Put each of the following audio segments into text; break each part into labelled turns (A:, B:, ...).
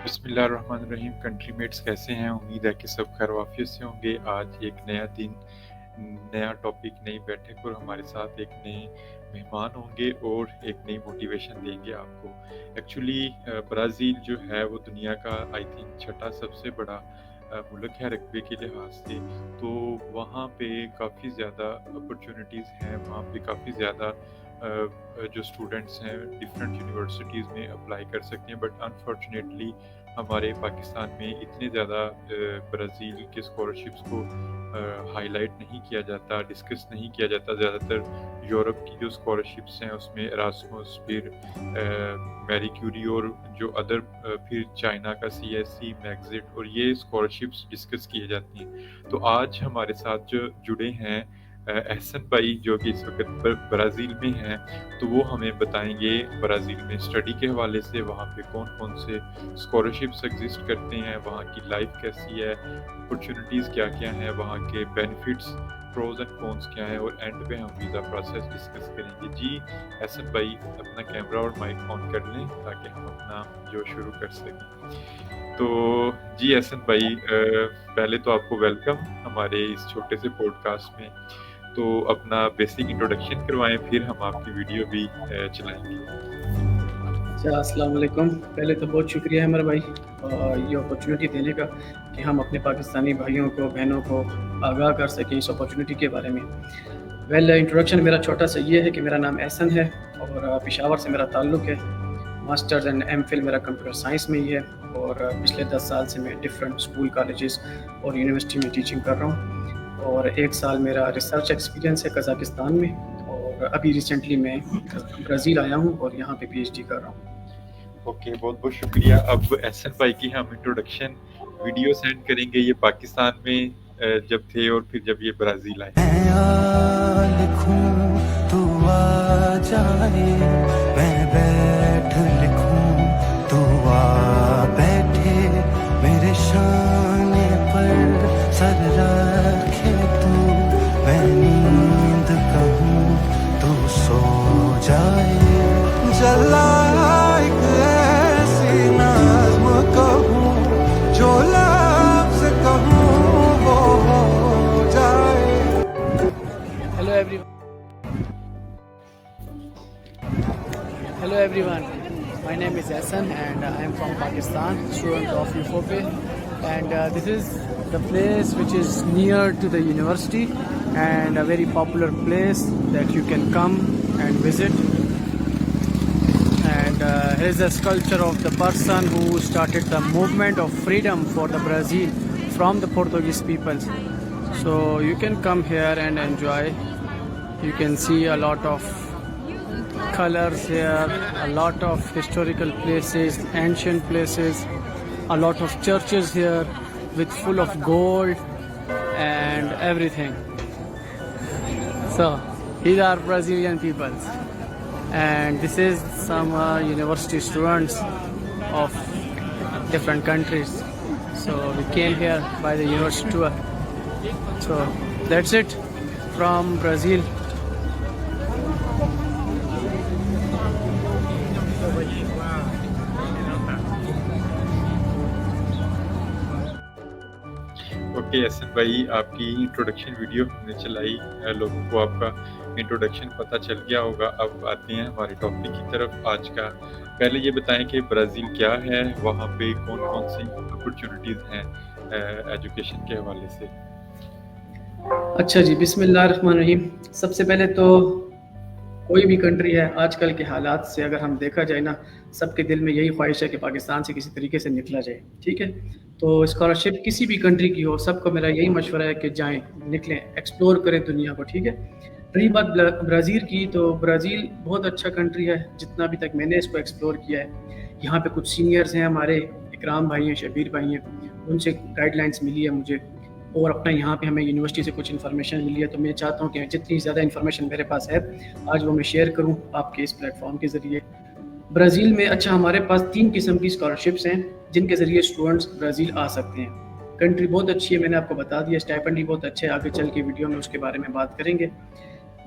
A: بسم اللہ الرحمن الرحیم. کنٹری میٹس کیسے ہیں؟ امید ہے کہ سب خیر و عافیت سے ہوں گے. آج ایک نیا دن، نیا ٹاپک، نئی بیٹھک اور ہمارے ساتھ ایک نئے مہمان ہوں گے اور ایک نئی موٹیویشن دیں گے آپ کو. ایکچولی برازیل جو ہے وہ دنیا کا آئی تھنک چھٹا سب سے بڑا ملک ہے رقبے کے لحاظ سے. تو وہاں پہ کافی زیادہ اپرچونیٹیز ہیں، وہاں پہ کافی زیادہ جو اسٹوڈنٹس ہیں ڈفرینٹ یونیورسٹیز میں اپلائی کر سکتے ہیں. بٹ انفارچونیٹلی ہمارے پاکستان میں اتنے زیادہ برازیل کے اسکالرشپس کو ہائی لائٹ نہیں کیا جاتا، ڈسکس نہیں کیا جاتا. زیادہ تر یورپ کی جو اسکالرشپس ہیں اس میں اراسمس، پھر میری کیوری اور جو ادر پھر چائنا کا CSC، میگزٹ اور یہ اسکالرشپس ڈسکس کیے جاتی ہیں. تو آج ہمارے ساتھ جو جڑے ہیں احسن بھائی جو کہ اس وقت برازیل میں ہیں، تو وہ ہمیں بتائیں گے برازیل میں اسٹڈی کے حوالے سے وہاں پہ کون کون سے اسکالرشپس ایگزسٹ کرتے ہیں، وہاں کی لائف کیسی ہے، اپرچونیٹیز کیا کیا ہیں، وہاں کے بینیفٹس، پروز اینڈ کونس کیا ہیں، اور اینڈ پہ ہم ویزا پروسیس ڈسکس کریں گے. جی احسن بھائی اپنا کیمرہ اور مائک آن کر لیں تاکہ ہم اپنا جو شروع کر سکیں. تو جی احسن بھائی، پہلے تو آپ کو ویلکم ہمارے اس چھوٹے سے پوڈ کاسٹ میں. تو اپنا بیسک انٹروڈکشن کروائیں، پھر ہم آپ کی ویڈیو بھی چلائیں گے.
B: اچھا، السلام علیکم. پہلے تو بہت شکریہ عمر بھائی یہ اپرچونیٹی دینے کا کہ ہم اپنے پاکستانی بھائیوں کو، بہنوں کو آگاہ کر سکیں اس اپرچونیٹی کے بارے میں. انٹروڈکشن میرا چھوٹا سا یہ ہے کہ میرا نام احسن ہے اور پشاور سے میرا تعلق ہے. ماسٹرز اینڈ M Phil میرا کمپیوٹر سائنس میں ہی ہے اور پچھلے 10 سال سے میں ڈفرینٹ اسکول، کالجز اور یونیورسٹی میں ٹیچنگ کر رہا ہوں. اور 1 سال میرا ریسرچ ایکسپیرینس ہے قزاقستان میں، اور ابھی ریسنٹلی میں برازیل آیا ہوں اور یہاں پہ PhD کر رہا ہوں.
A: اوکے، بہت بہت شکریہ. اب احسن بھائی کی ہم انٹروڈکشن ویڈیو سینڈ کریں گے. یہ پاکستان میں جب تھے اور پھر جب یہ برازیل آئے.
C: لکھوں تو آ جائے، میں بیٹھ لکھوں تو آ بیٹھے، میرے شانے پر سر رکھے تو، میں نیند کہوں تو سو جائے، جلا ایک ایسی نظم کہوں جو لفظ کہوں وہ ہو جائے.
B: Hello everyone. My name is Ahsan and I am from Pakistan, student of UFOP, and this is the place which is near to the university and a very popular place that you can come and visit. And here is a sculpture of the person who started the movement of freedom for the Brazil from the Portuguese people. So you can come here and enjoy. You can see a lot of colors here, a lot of historical places, ancient places, a lot of churches here with full of gold and everything. So these are Brazilian people, and this is some university students of different countries. So we came here by the university tour. So that's it from Brazil.
A: Okay Ahsan بھائی، آپ کی introduction video ہم نے چلائی، لوگوں کو آپ کا انٹروڈکشن پتہ چل گیا ہوگا. اب آتے ہیں ہمارے ٹاپک کی طرف آج کا. پہلے یہ بتائیں کہ برازیل کیا ہے، وہاں پہ کون کون سی اپرچونیٹیز ہیں ایجوکیشن کے حوالے سے.
B: اچھا جی، بسم اللہ الرحمن الرحیم. سب سے پہلے تو کوئی بھی کنٹری ہے آج کل کے حالات سے اگر ہم دیکھا جائے نا، سب کے دل میں یہی خواہش ہے کہ پاکستان سے کسی طریقے سے نکلا جائے. ٹھیک ہے، تو اسکالرشپ کسی بھی کنٹری کی ہو، سب کو میرا یہی مشورہ ہے کہ جائیں، نکلیں، ایکسپلور کریں دنیا کو. ٹھیک ہے، رہی بات برازیل کی، تو برازیل بہت اچھا کنٹری ہے جتنا ابھی تک میں نے اس کو ایکسپلور کیا ہے. یہاں پہ کچھ سینئرز ہیں ہمارے، اکرام بھائی ہیں، شبیر بھائی ہیں، ان سے گائیڈ لائنس ملی ہے مجھے، اور اپنا یہاں پہ ہمیں یونیورسٹی سے کچھ انفارمیشن ملی ہے. تو میں چاہتا ہوں کہ جتنی زیادہ انفارمیشن میرے پاس ہے آج وہ میں شیئر کروں آپ کے اس پلیٹ فارم کے ذریعے. برازیل میں اچھا ہمارے پاس 3 قسم کی اسکالرشپس ہیں جن کے ذریعے اسٹوڈنٹس برازیل آ سکتے ہیں. کنٹری بہت اچھی ہے، میں نے آپ کو بتا دیا، اسٹائپنڈ بھی بہت اچھے ہے، آگے چل کے ویڈیو میں اس کے بارے میں بات کریں گے.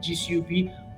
B: GCUB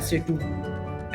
B: SA2।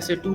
B: SA2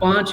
B: 5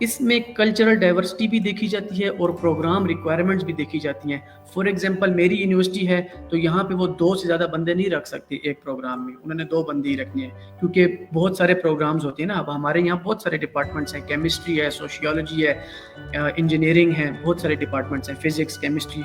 B: اس میں کلچرل ڈائیورسٹی بھی دیکھی جاتی ہے اور پروگرام ریکوائرمنٹس بھی دیکھی جاتی ہیں. فار ایگزامپل میری یونیورسٹی ہے تو یہاں پہ وہ 2 سے زیادہ بندے نہیں رکھ سکتے ایک پروگرام میں, انہوں نے 2 بندے ہی رکھنے ہیں, کیونکہ بہت سارے پروگرامز ہوتے ہیں نا. اب ہمارے یہاں بہت سارے ڈپارٹمنٹس ہیں, کیمسٹری ہے, سوشیالوجی ہے, انجینئرنگ ہے, بہت سارے ڈپارٹمنٹس ہیں, فزکس, کیمسٹری.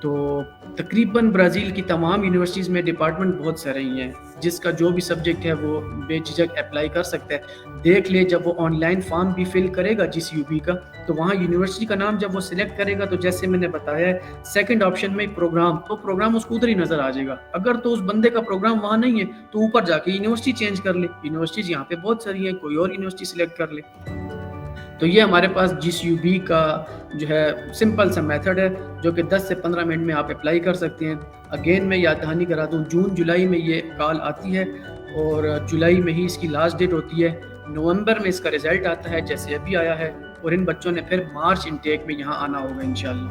B: تو تقریباً برازیل کی تمام یونیورسٹیز میں ڈپارٹمنٹ بہت سارے ہی ہیں, جس کا جو بھی سبجیکٹ ہے وہ بے جھجک اپلائی کر سکتا ہے. دیکھ لے جب وہ آن لائن فارم بھی فل کرے گا GCUB کا, تو وہاں یونیورسٹی کا نام جب وہ سلیکٹ کرے گا تو جیسے میں نے بتایا ہے سیکنڈ آپشن میں پروگرام, تو پروگرام اس کو ادھر ہی نظر آ جائے گا. اگر تو اس بندے کا پروگرام وہاں نہیں ہے تو اوپر جا کے یونیورسٹی چینج کر لے, یونیورسٹیز یہاں پہ بہت ساری ہیں, کوئی اور یونیورسٹی سلیکٹ کر لے. تو یہ ہمارے پاس GCUB کا جو ہے سمپل سا میتھڈ ہے جو کہ 10 سے 15 منٹ میں آپ اپلائی کر سکتے ہیں. اگین میں یاد دہانی کرا دوں, جون جولائی میں یہ کال آتی ہے اور جولائی میں ہی اس کی لاسٹ ڈیٹ ہوتی ہے. نومبر میں اس کا رزلٹ آتا ہے جیسے ابھی آیا ہے, اور ان بچوں نے پھر مارچ انٹیک میں یہاں آنا ہوگا انشاءاللہ.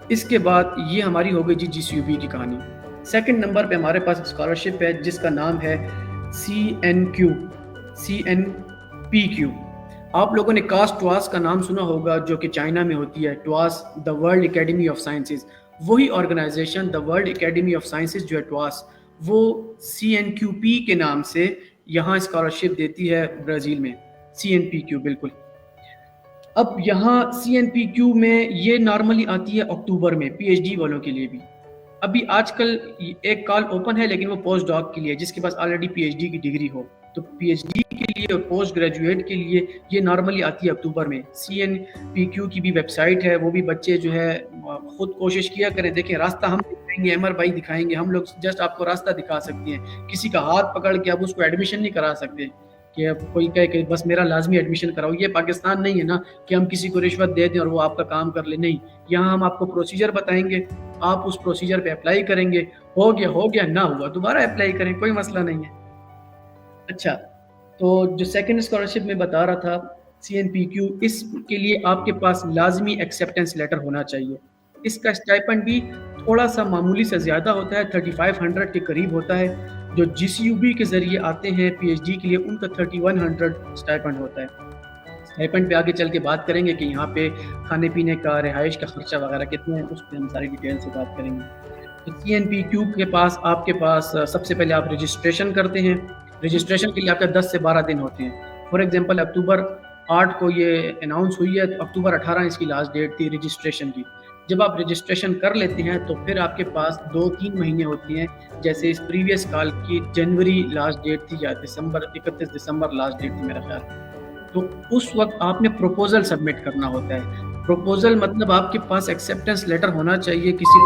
B: اس کے بعد یہ ہماری ہو گئی GCUB کی کہانی. سیکنڈ نمبر پہ ہمارے پاس اسکالرشپ ہے جس کا نام ہے CNPQ. آپ لوگوں نے کاسٹ ٹواس کا نام سنا ہوگا جو کہ چائنا میں ہوتی ہے. TWAS the world academy of sciences, وہی organization the world academy of sciences جو ہے ٹواس, وہ CNQP کے نام سے یہاں اسکالرشپ دیتی ہے برازیل میں. CNPQ بالکل. اب یہاں CNPQ میں یہ نارملی آتی ہے اکتوبر میں PhD والوں کے لیے بھی. ابھی آج کل ایک کال اوپن ہے لیکن وہ پوسٹ ڈاک کے لیے, جس کے پاس آلریڈی PhD کی ڈگری ہو. تو PhD کے لیے اور پوسٹ گریجویٹ کے لیے یہ نارملی آتی ہے اکتوبر میں. CNPQ کی بھی ویب سائٹ ہے, وہ بھی بچے جو ہے خود کوشش کیا کریں. دیکھیں راستہ ہم دکھائیں گے, عمر بھائی دکھائیں گے, ہم لوگ جسٹ آپ کو راستہ دکھا سکتے ہیں. کسی کا ہاتھ پکڑ کے آپ اس کو ایڈمیشن نہیں کرا سکتے کہ اب کوئی کہے کہ بس میرا لازمی ایڈمیشن کراؤ. یہ پاکستان نہیں ہے نا کہ ہم کسی کو رشوت دے دیں اور وہ آپ کا کام کر لے. نہیں, یہاں ہم آپ کو پروسیجر بتائیں گے, آپ اس پروسیجر پہ اپلائی کریں گے, ہو گیا نہ ہوا دوبارہ اپلائی کریں, کوئی مسئلہ نہیں ہے. اچھا, تو جو سیکنڈ اسکالرشپ میں بتا رہا تھا CNPQ, اس کے لیے آپ کے پاس لازمی ایکسیپٹنس لیٹر ہونا چاہیے. اس کا اسٹائپنڈ بھی تھوڑا سا معمولی سے زیادہ ہوتا ہے, 3500 کے قریب ہوتا ہے. جو GCUB کے ذریعے آتے ہیں PhD کے لیے ان کا 3100 اسٹائپنڈ ہوتا ہے. اسٹائپنڈ پہ آگے چل کے بات کریں گے کہ یہاں پہ کھانے پینے کا, رہائش کا خرچہ وغیرہ کتنا ہے, اس پہ ہم ساری ڈیٹیل سے بات کریں گے. تو CNPQ کے پاس آپ کے پاس سب سے پہلے آپ رجسٹریشن کرتے ہیں. رجسٹریشن کے لیے آپ کے 10 سے 12 دن ہوتے ہیں. فار ایگزامپل اکتوبر 8 کو یہ اناؤنس ہوئی ہے تو اکتوبر 18 اس کی لاسٹ ڈیٹ تھی رجسٹریشن کی. جب آپ رجسٹریشن کر لیتے ہیں تو پھر آپ کے پاس 2-3 مہینے ہوتے ہیں. جیسے اس پریویس کال کی جنوری لاسٹ ڈیٹ تھی یا 31 دسمبر لاسٹ ڈیٹ تھی میرا خیال. تو اس وقت آپ نے پروپوزل سبمٹ کرنا ہوتا ہے. پروپوزل مطلب آپ کے پاس ایکسیپٹنس لیٹر ہونا چاہیے کسی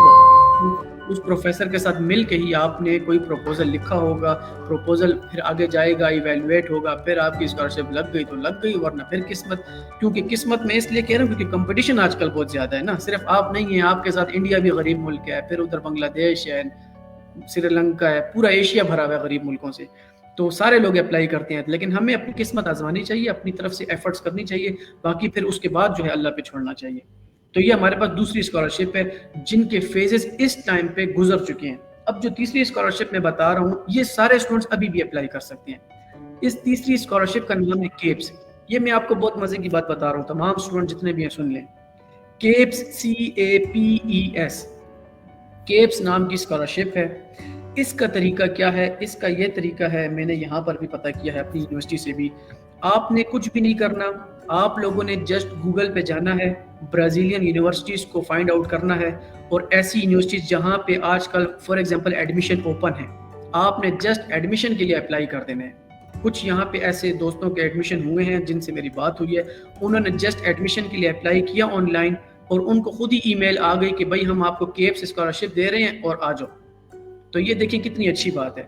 B: اس پروفیسر کے ساتھ مل کے ہی آپ نے کوئی پروپوزل لکھا ہوگا. پروپوزل پھر آگے جائے گا, ایویلویٹ ہوگا, پھر آپ کی اسکالرشپ لگ گئی تو لگ گئی, ورنہ پھر قسمت. کیونکہ قسمت میں اس لیے کہہ رہا ہوں کیونکہ کمپٹیشن آج کل بہت زیادہ ہے نا. صرف آپ نہیں ہیں, آپ کے ساتھ انڈیا بھی غریب ملک ہے, پھر ادھر بنگلہ دیش ہے, سری لنکا ہے, پورا ایشیا بھرا ہوا ہے غریب ملکوں سے. تو سارے لوگ اپلائی کرتے ہیں, لیکن ہمیں اپنی قسمت آزمانی چاہیے, اپنی طرف سے ایفرٹس کرنی چاہیے, باقی پھر اس کے بعد جو ہے اللہ پہ چھوڑنا چاہیے. تو یہ ہمارے پاس دوسری اسکالرشپ ہے جن کے فیزز اس ٹائم پہ گزر چکے ہیں. اب جو تیسری اسکالرشپ میں بتا رہا ہوں یہ سارے اسٹوڈنٹس ابھی بھی اپلائی کر سکتے ہیں. اس تیسری اسکالرشپ کا نام ہے کیپس. یہ میں آپ کو بہت مزے کی بات بتا رہا ہوں, تمام اسٹوڈنٹ جتنے بھی ہیں سن لیں. کیپس CAPES, کیپس نام کی اسکالرشپ ہے. اس کا طریقہ کیا ہے؟ اس کا یہ طریقہ ہے, میں نے یہاں پر بھی پتہ کیا ہے اپنی یونیورسٹی سے بھی. آپ نے کچھ بھی نہیں کرنا, آپ لوگوں نے جسٹ گوگل پہ جانا ہے, برازیلین یونیورسٹیز کو فائنڈ آؤٹ کرنا ہے, اور ایسی یونیورسٹیز جہاں پہ آج کل فار ایگزامپل ایڈمیشن اوپن ہے, آپ نے جسٹ ایڈمیشن کے لیے اپلائی کر دینا ہے. کچھ یہاں پہ ایسے دوستوں کے ایڈمیشن ہوئے ہیں جن سے میری بات ہوئی ہے, انہوں نے جسٹ ایڈمیشن کے لیے اپلائی کیا آن لائن, اور ان کو خود ہی ای میل آ گئی کہ بھائی ہم آپ کو کیپس اسکالرشپ دے رہے ہیں اور آ جاؤ. تو یہ دیکھیں کتنی اچھی بات ہے.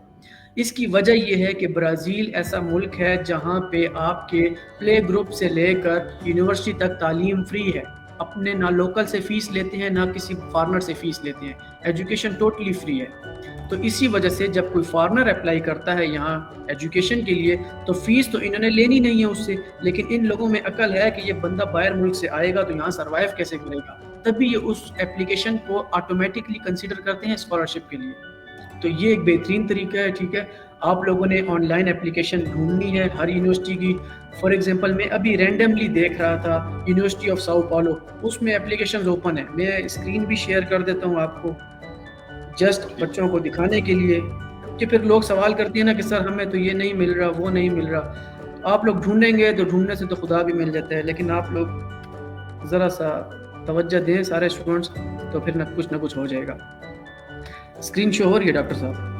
B: اس کی وجہ یہ ہے کہ برازیل ایسا ملک ہے جہاں پہ آپ کے پلے گروپ سے لے کر یونیورسٹی تک تعلیم فری ہے. اپنے نہ لوکل سے فیس لیتے ہیں, نہ کسی فارنر سے فیس لیتے ہیں, ایجوکیشن ٹوٹلی فری ہے. تو اسی وجہ سے جب کوئی فارنر اپلائی کرتا ہے یہاں ایجوکیشن کے لیے تو فیس تو انہوں نے لینی نہیں ہے اس سے, لیکن ان لوگوں میں عقل ہے کہ یہ بندہ باہر ملک سے آئے گا تو یہاں سروائیو کیسے کرے گا, تبھی یہ اس اپلیکیشن کو آٹومیٹکلی کنسیڈر کرتے ہیں اسکالرشپ کے لیے. تو یہ ایک بہترین طریقہ ہے. ٹھیک ہے, آپ لوگوں نے آن لائن اپلیکیشن ڈھونڈنی ہے ہر یونیورسٹی کی. فار ایگزامپل میں ابھی رینڈملی دیکھ رہا تھا یونیورسٹی آف ساؤ پالو, اس میں اپلیکیشنز اوپن ہیں. میں اسکرین بھی شیئر کر دیتا ہوں آپ کو, جسٹ بچوں کو دکھانے کے لیے, کہ پھر لوگ سوال کرتے ہیں نا کہ سر ہمیں تو یہ نہیں مل رہا, وہ نہیں مل رہا. آپ لوگ ڈھونڈیں گے تو ڈھونڈنے سے تو خدا بھی مل جاتا ہے, لیکن آپ لوگ ذرا سا توجہ دیں سارے اسٹوڈنٹس, تو پھر نہ کچھ ہو جائے گا. اسکرین شو ہو رہی ہے ڈاکٹر صاحب؟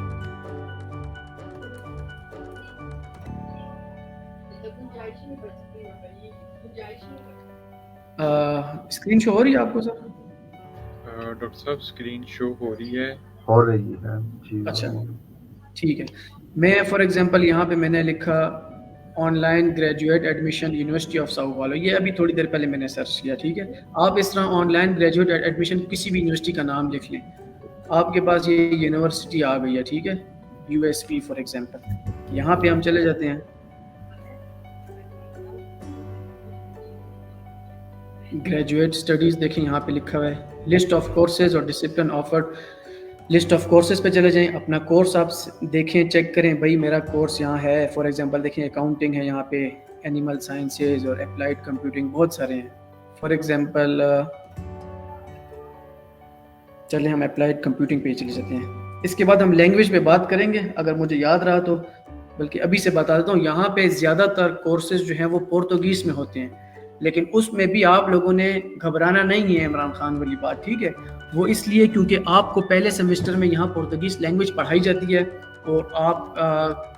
B: اسکرین شو ہو رہی ہے آپ کو سر؟
A: ڈاکٹر صاحب اسکرین شو ہو رہی ہے.
D: جی.
B: اچھا ٹھیک ہے. میں فار ایگزامپل یہاں پہ میں نے لکھا online graduate admission university of Sao Paulo, یہ ابھی تھوڑی دیر پہلے میں نے سرچ کیا. ٹھیک ہے, آپ اس طرح آن لائن گریجویٹ ایڈمیشن کسی بھی یونیورسٹی کا نام لکھ لیں, آپ کے پاس یہ یونیورسٹی آ گئی ہے. ٹھیک ہے, USP فار ایگزامپل, یہاں پہ ہم چلے جاتے ہیں. گریجویٹ اسٹڈیز دیکھیں یہاں پہ لکھا ہوا ہے, لسٹ آف کورسز اور discipline offered. List of courses پہ چلے جائیں, اپنا کورس آپ دیکھیں, چیک کریں بھائی میرا کورس یہاں ہے. فار ایگزامپل دیکھیں اکاؤنٹنگ ہے یہاں پہ, اینیمل سائنسز اور اپلائیڈ کمپیوٹنگ, بہت سارے ہیں. فار ایگزامپل چلیں ہم اپلائیڈ کمپیوٹنگ پہ چلے جاتے ہیں. اس کے بعد ہم لینگویج پہ بات کریں گے اگر مجھے یاد رہا تو, بلکہ ابھی سے بتا دیتا ہوں. یہاں پہ زیادہ تر کورسز جو ہیں وہ پرتگیز میں ہوتے ہیں, لیکن اس میں بھی آپ لوگوں نے گھبرانا نہیں ہے عمران خان والی بات. ٹھیک ہے, وہ اس لیے کیونکہ آپ کو پہلے سیمسٹر میں یہاں پرتگیز لینگویج پڑھائی جاتی ہے, اور آپ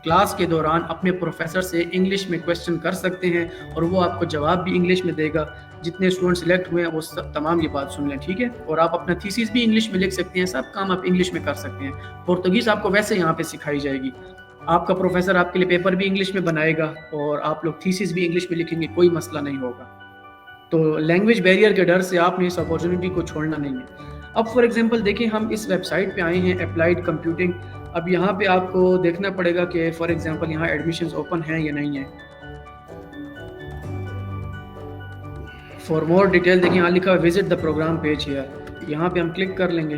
B: کلاس کے دوران اپنے پروفیسر سے انگلش میں کویسچن کر سکتے ہیں, اور وہ آپ کو جواب بھی انگلش میں دے گا. جتنے اسٹوڈنٹ سلیکٹ ہوئے ہیں وہ سب تمام یہ بات سن لیں. ٹھیک ہے, اور آپ اپنا تھیسس بھی انگلش میں لکھ سکتے ہیں, سب کام آپ انگلش میں کر سکتے ہیں. پرتگیز آپ کو ویسے یہاں پہ سکھائی جائے گی. آپ کا پروفیسر آپ کے لیے پیپر بھی انگلش میں بنائے گا, اور آپ لوگ تھیسس بھی انگلش میں لکھیں گے, کوئی مسئلہ نہیں ہوگا. تو لینگویج بیریئر کے ڈر سے آپ نے اس اپورچونٹی کو چھوڑنا نہیں ہے. اب فار ایگزامپل دیکھیں ہم اس ویب سائٹ پہ آئے ہیں اپلائیڈ کمپیوٹنگ. اب یہاں پہ آپ کو دیکھنا پڑے گا کہ فار ایگزامپل یہاں ایڈمیشنز اوپن ہیں یا نہیں ہیں. فار مور ڈیٹیل دیکھیں یہاں لکھا visit the program page here, یہاں پہ ہم کلک کر لیں گے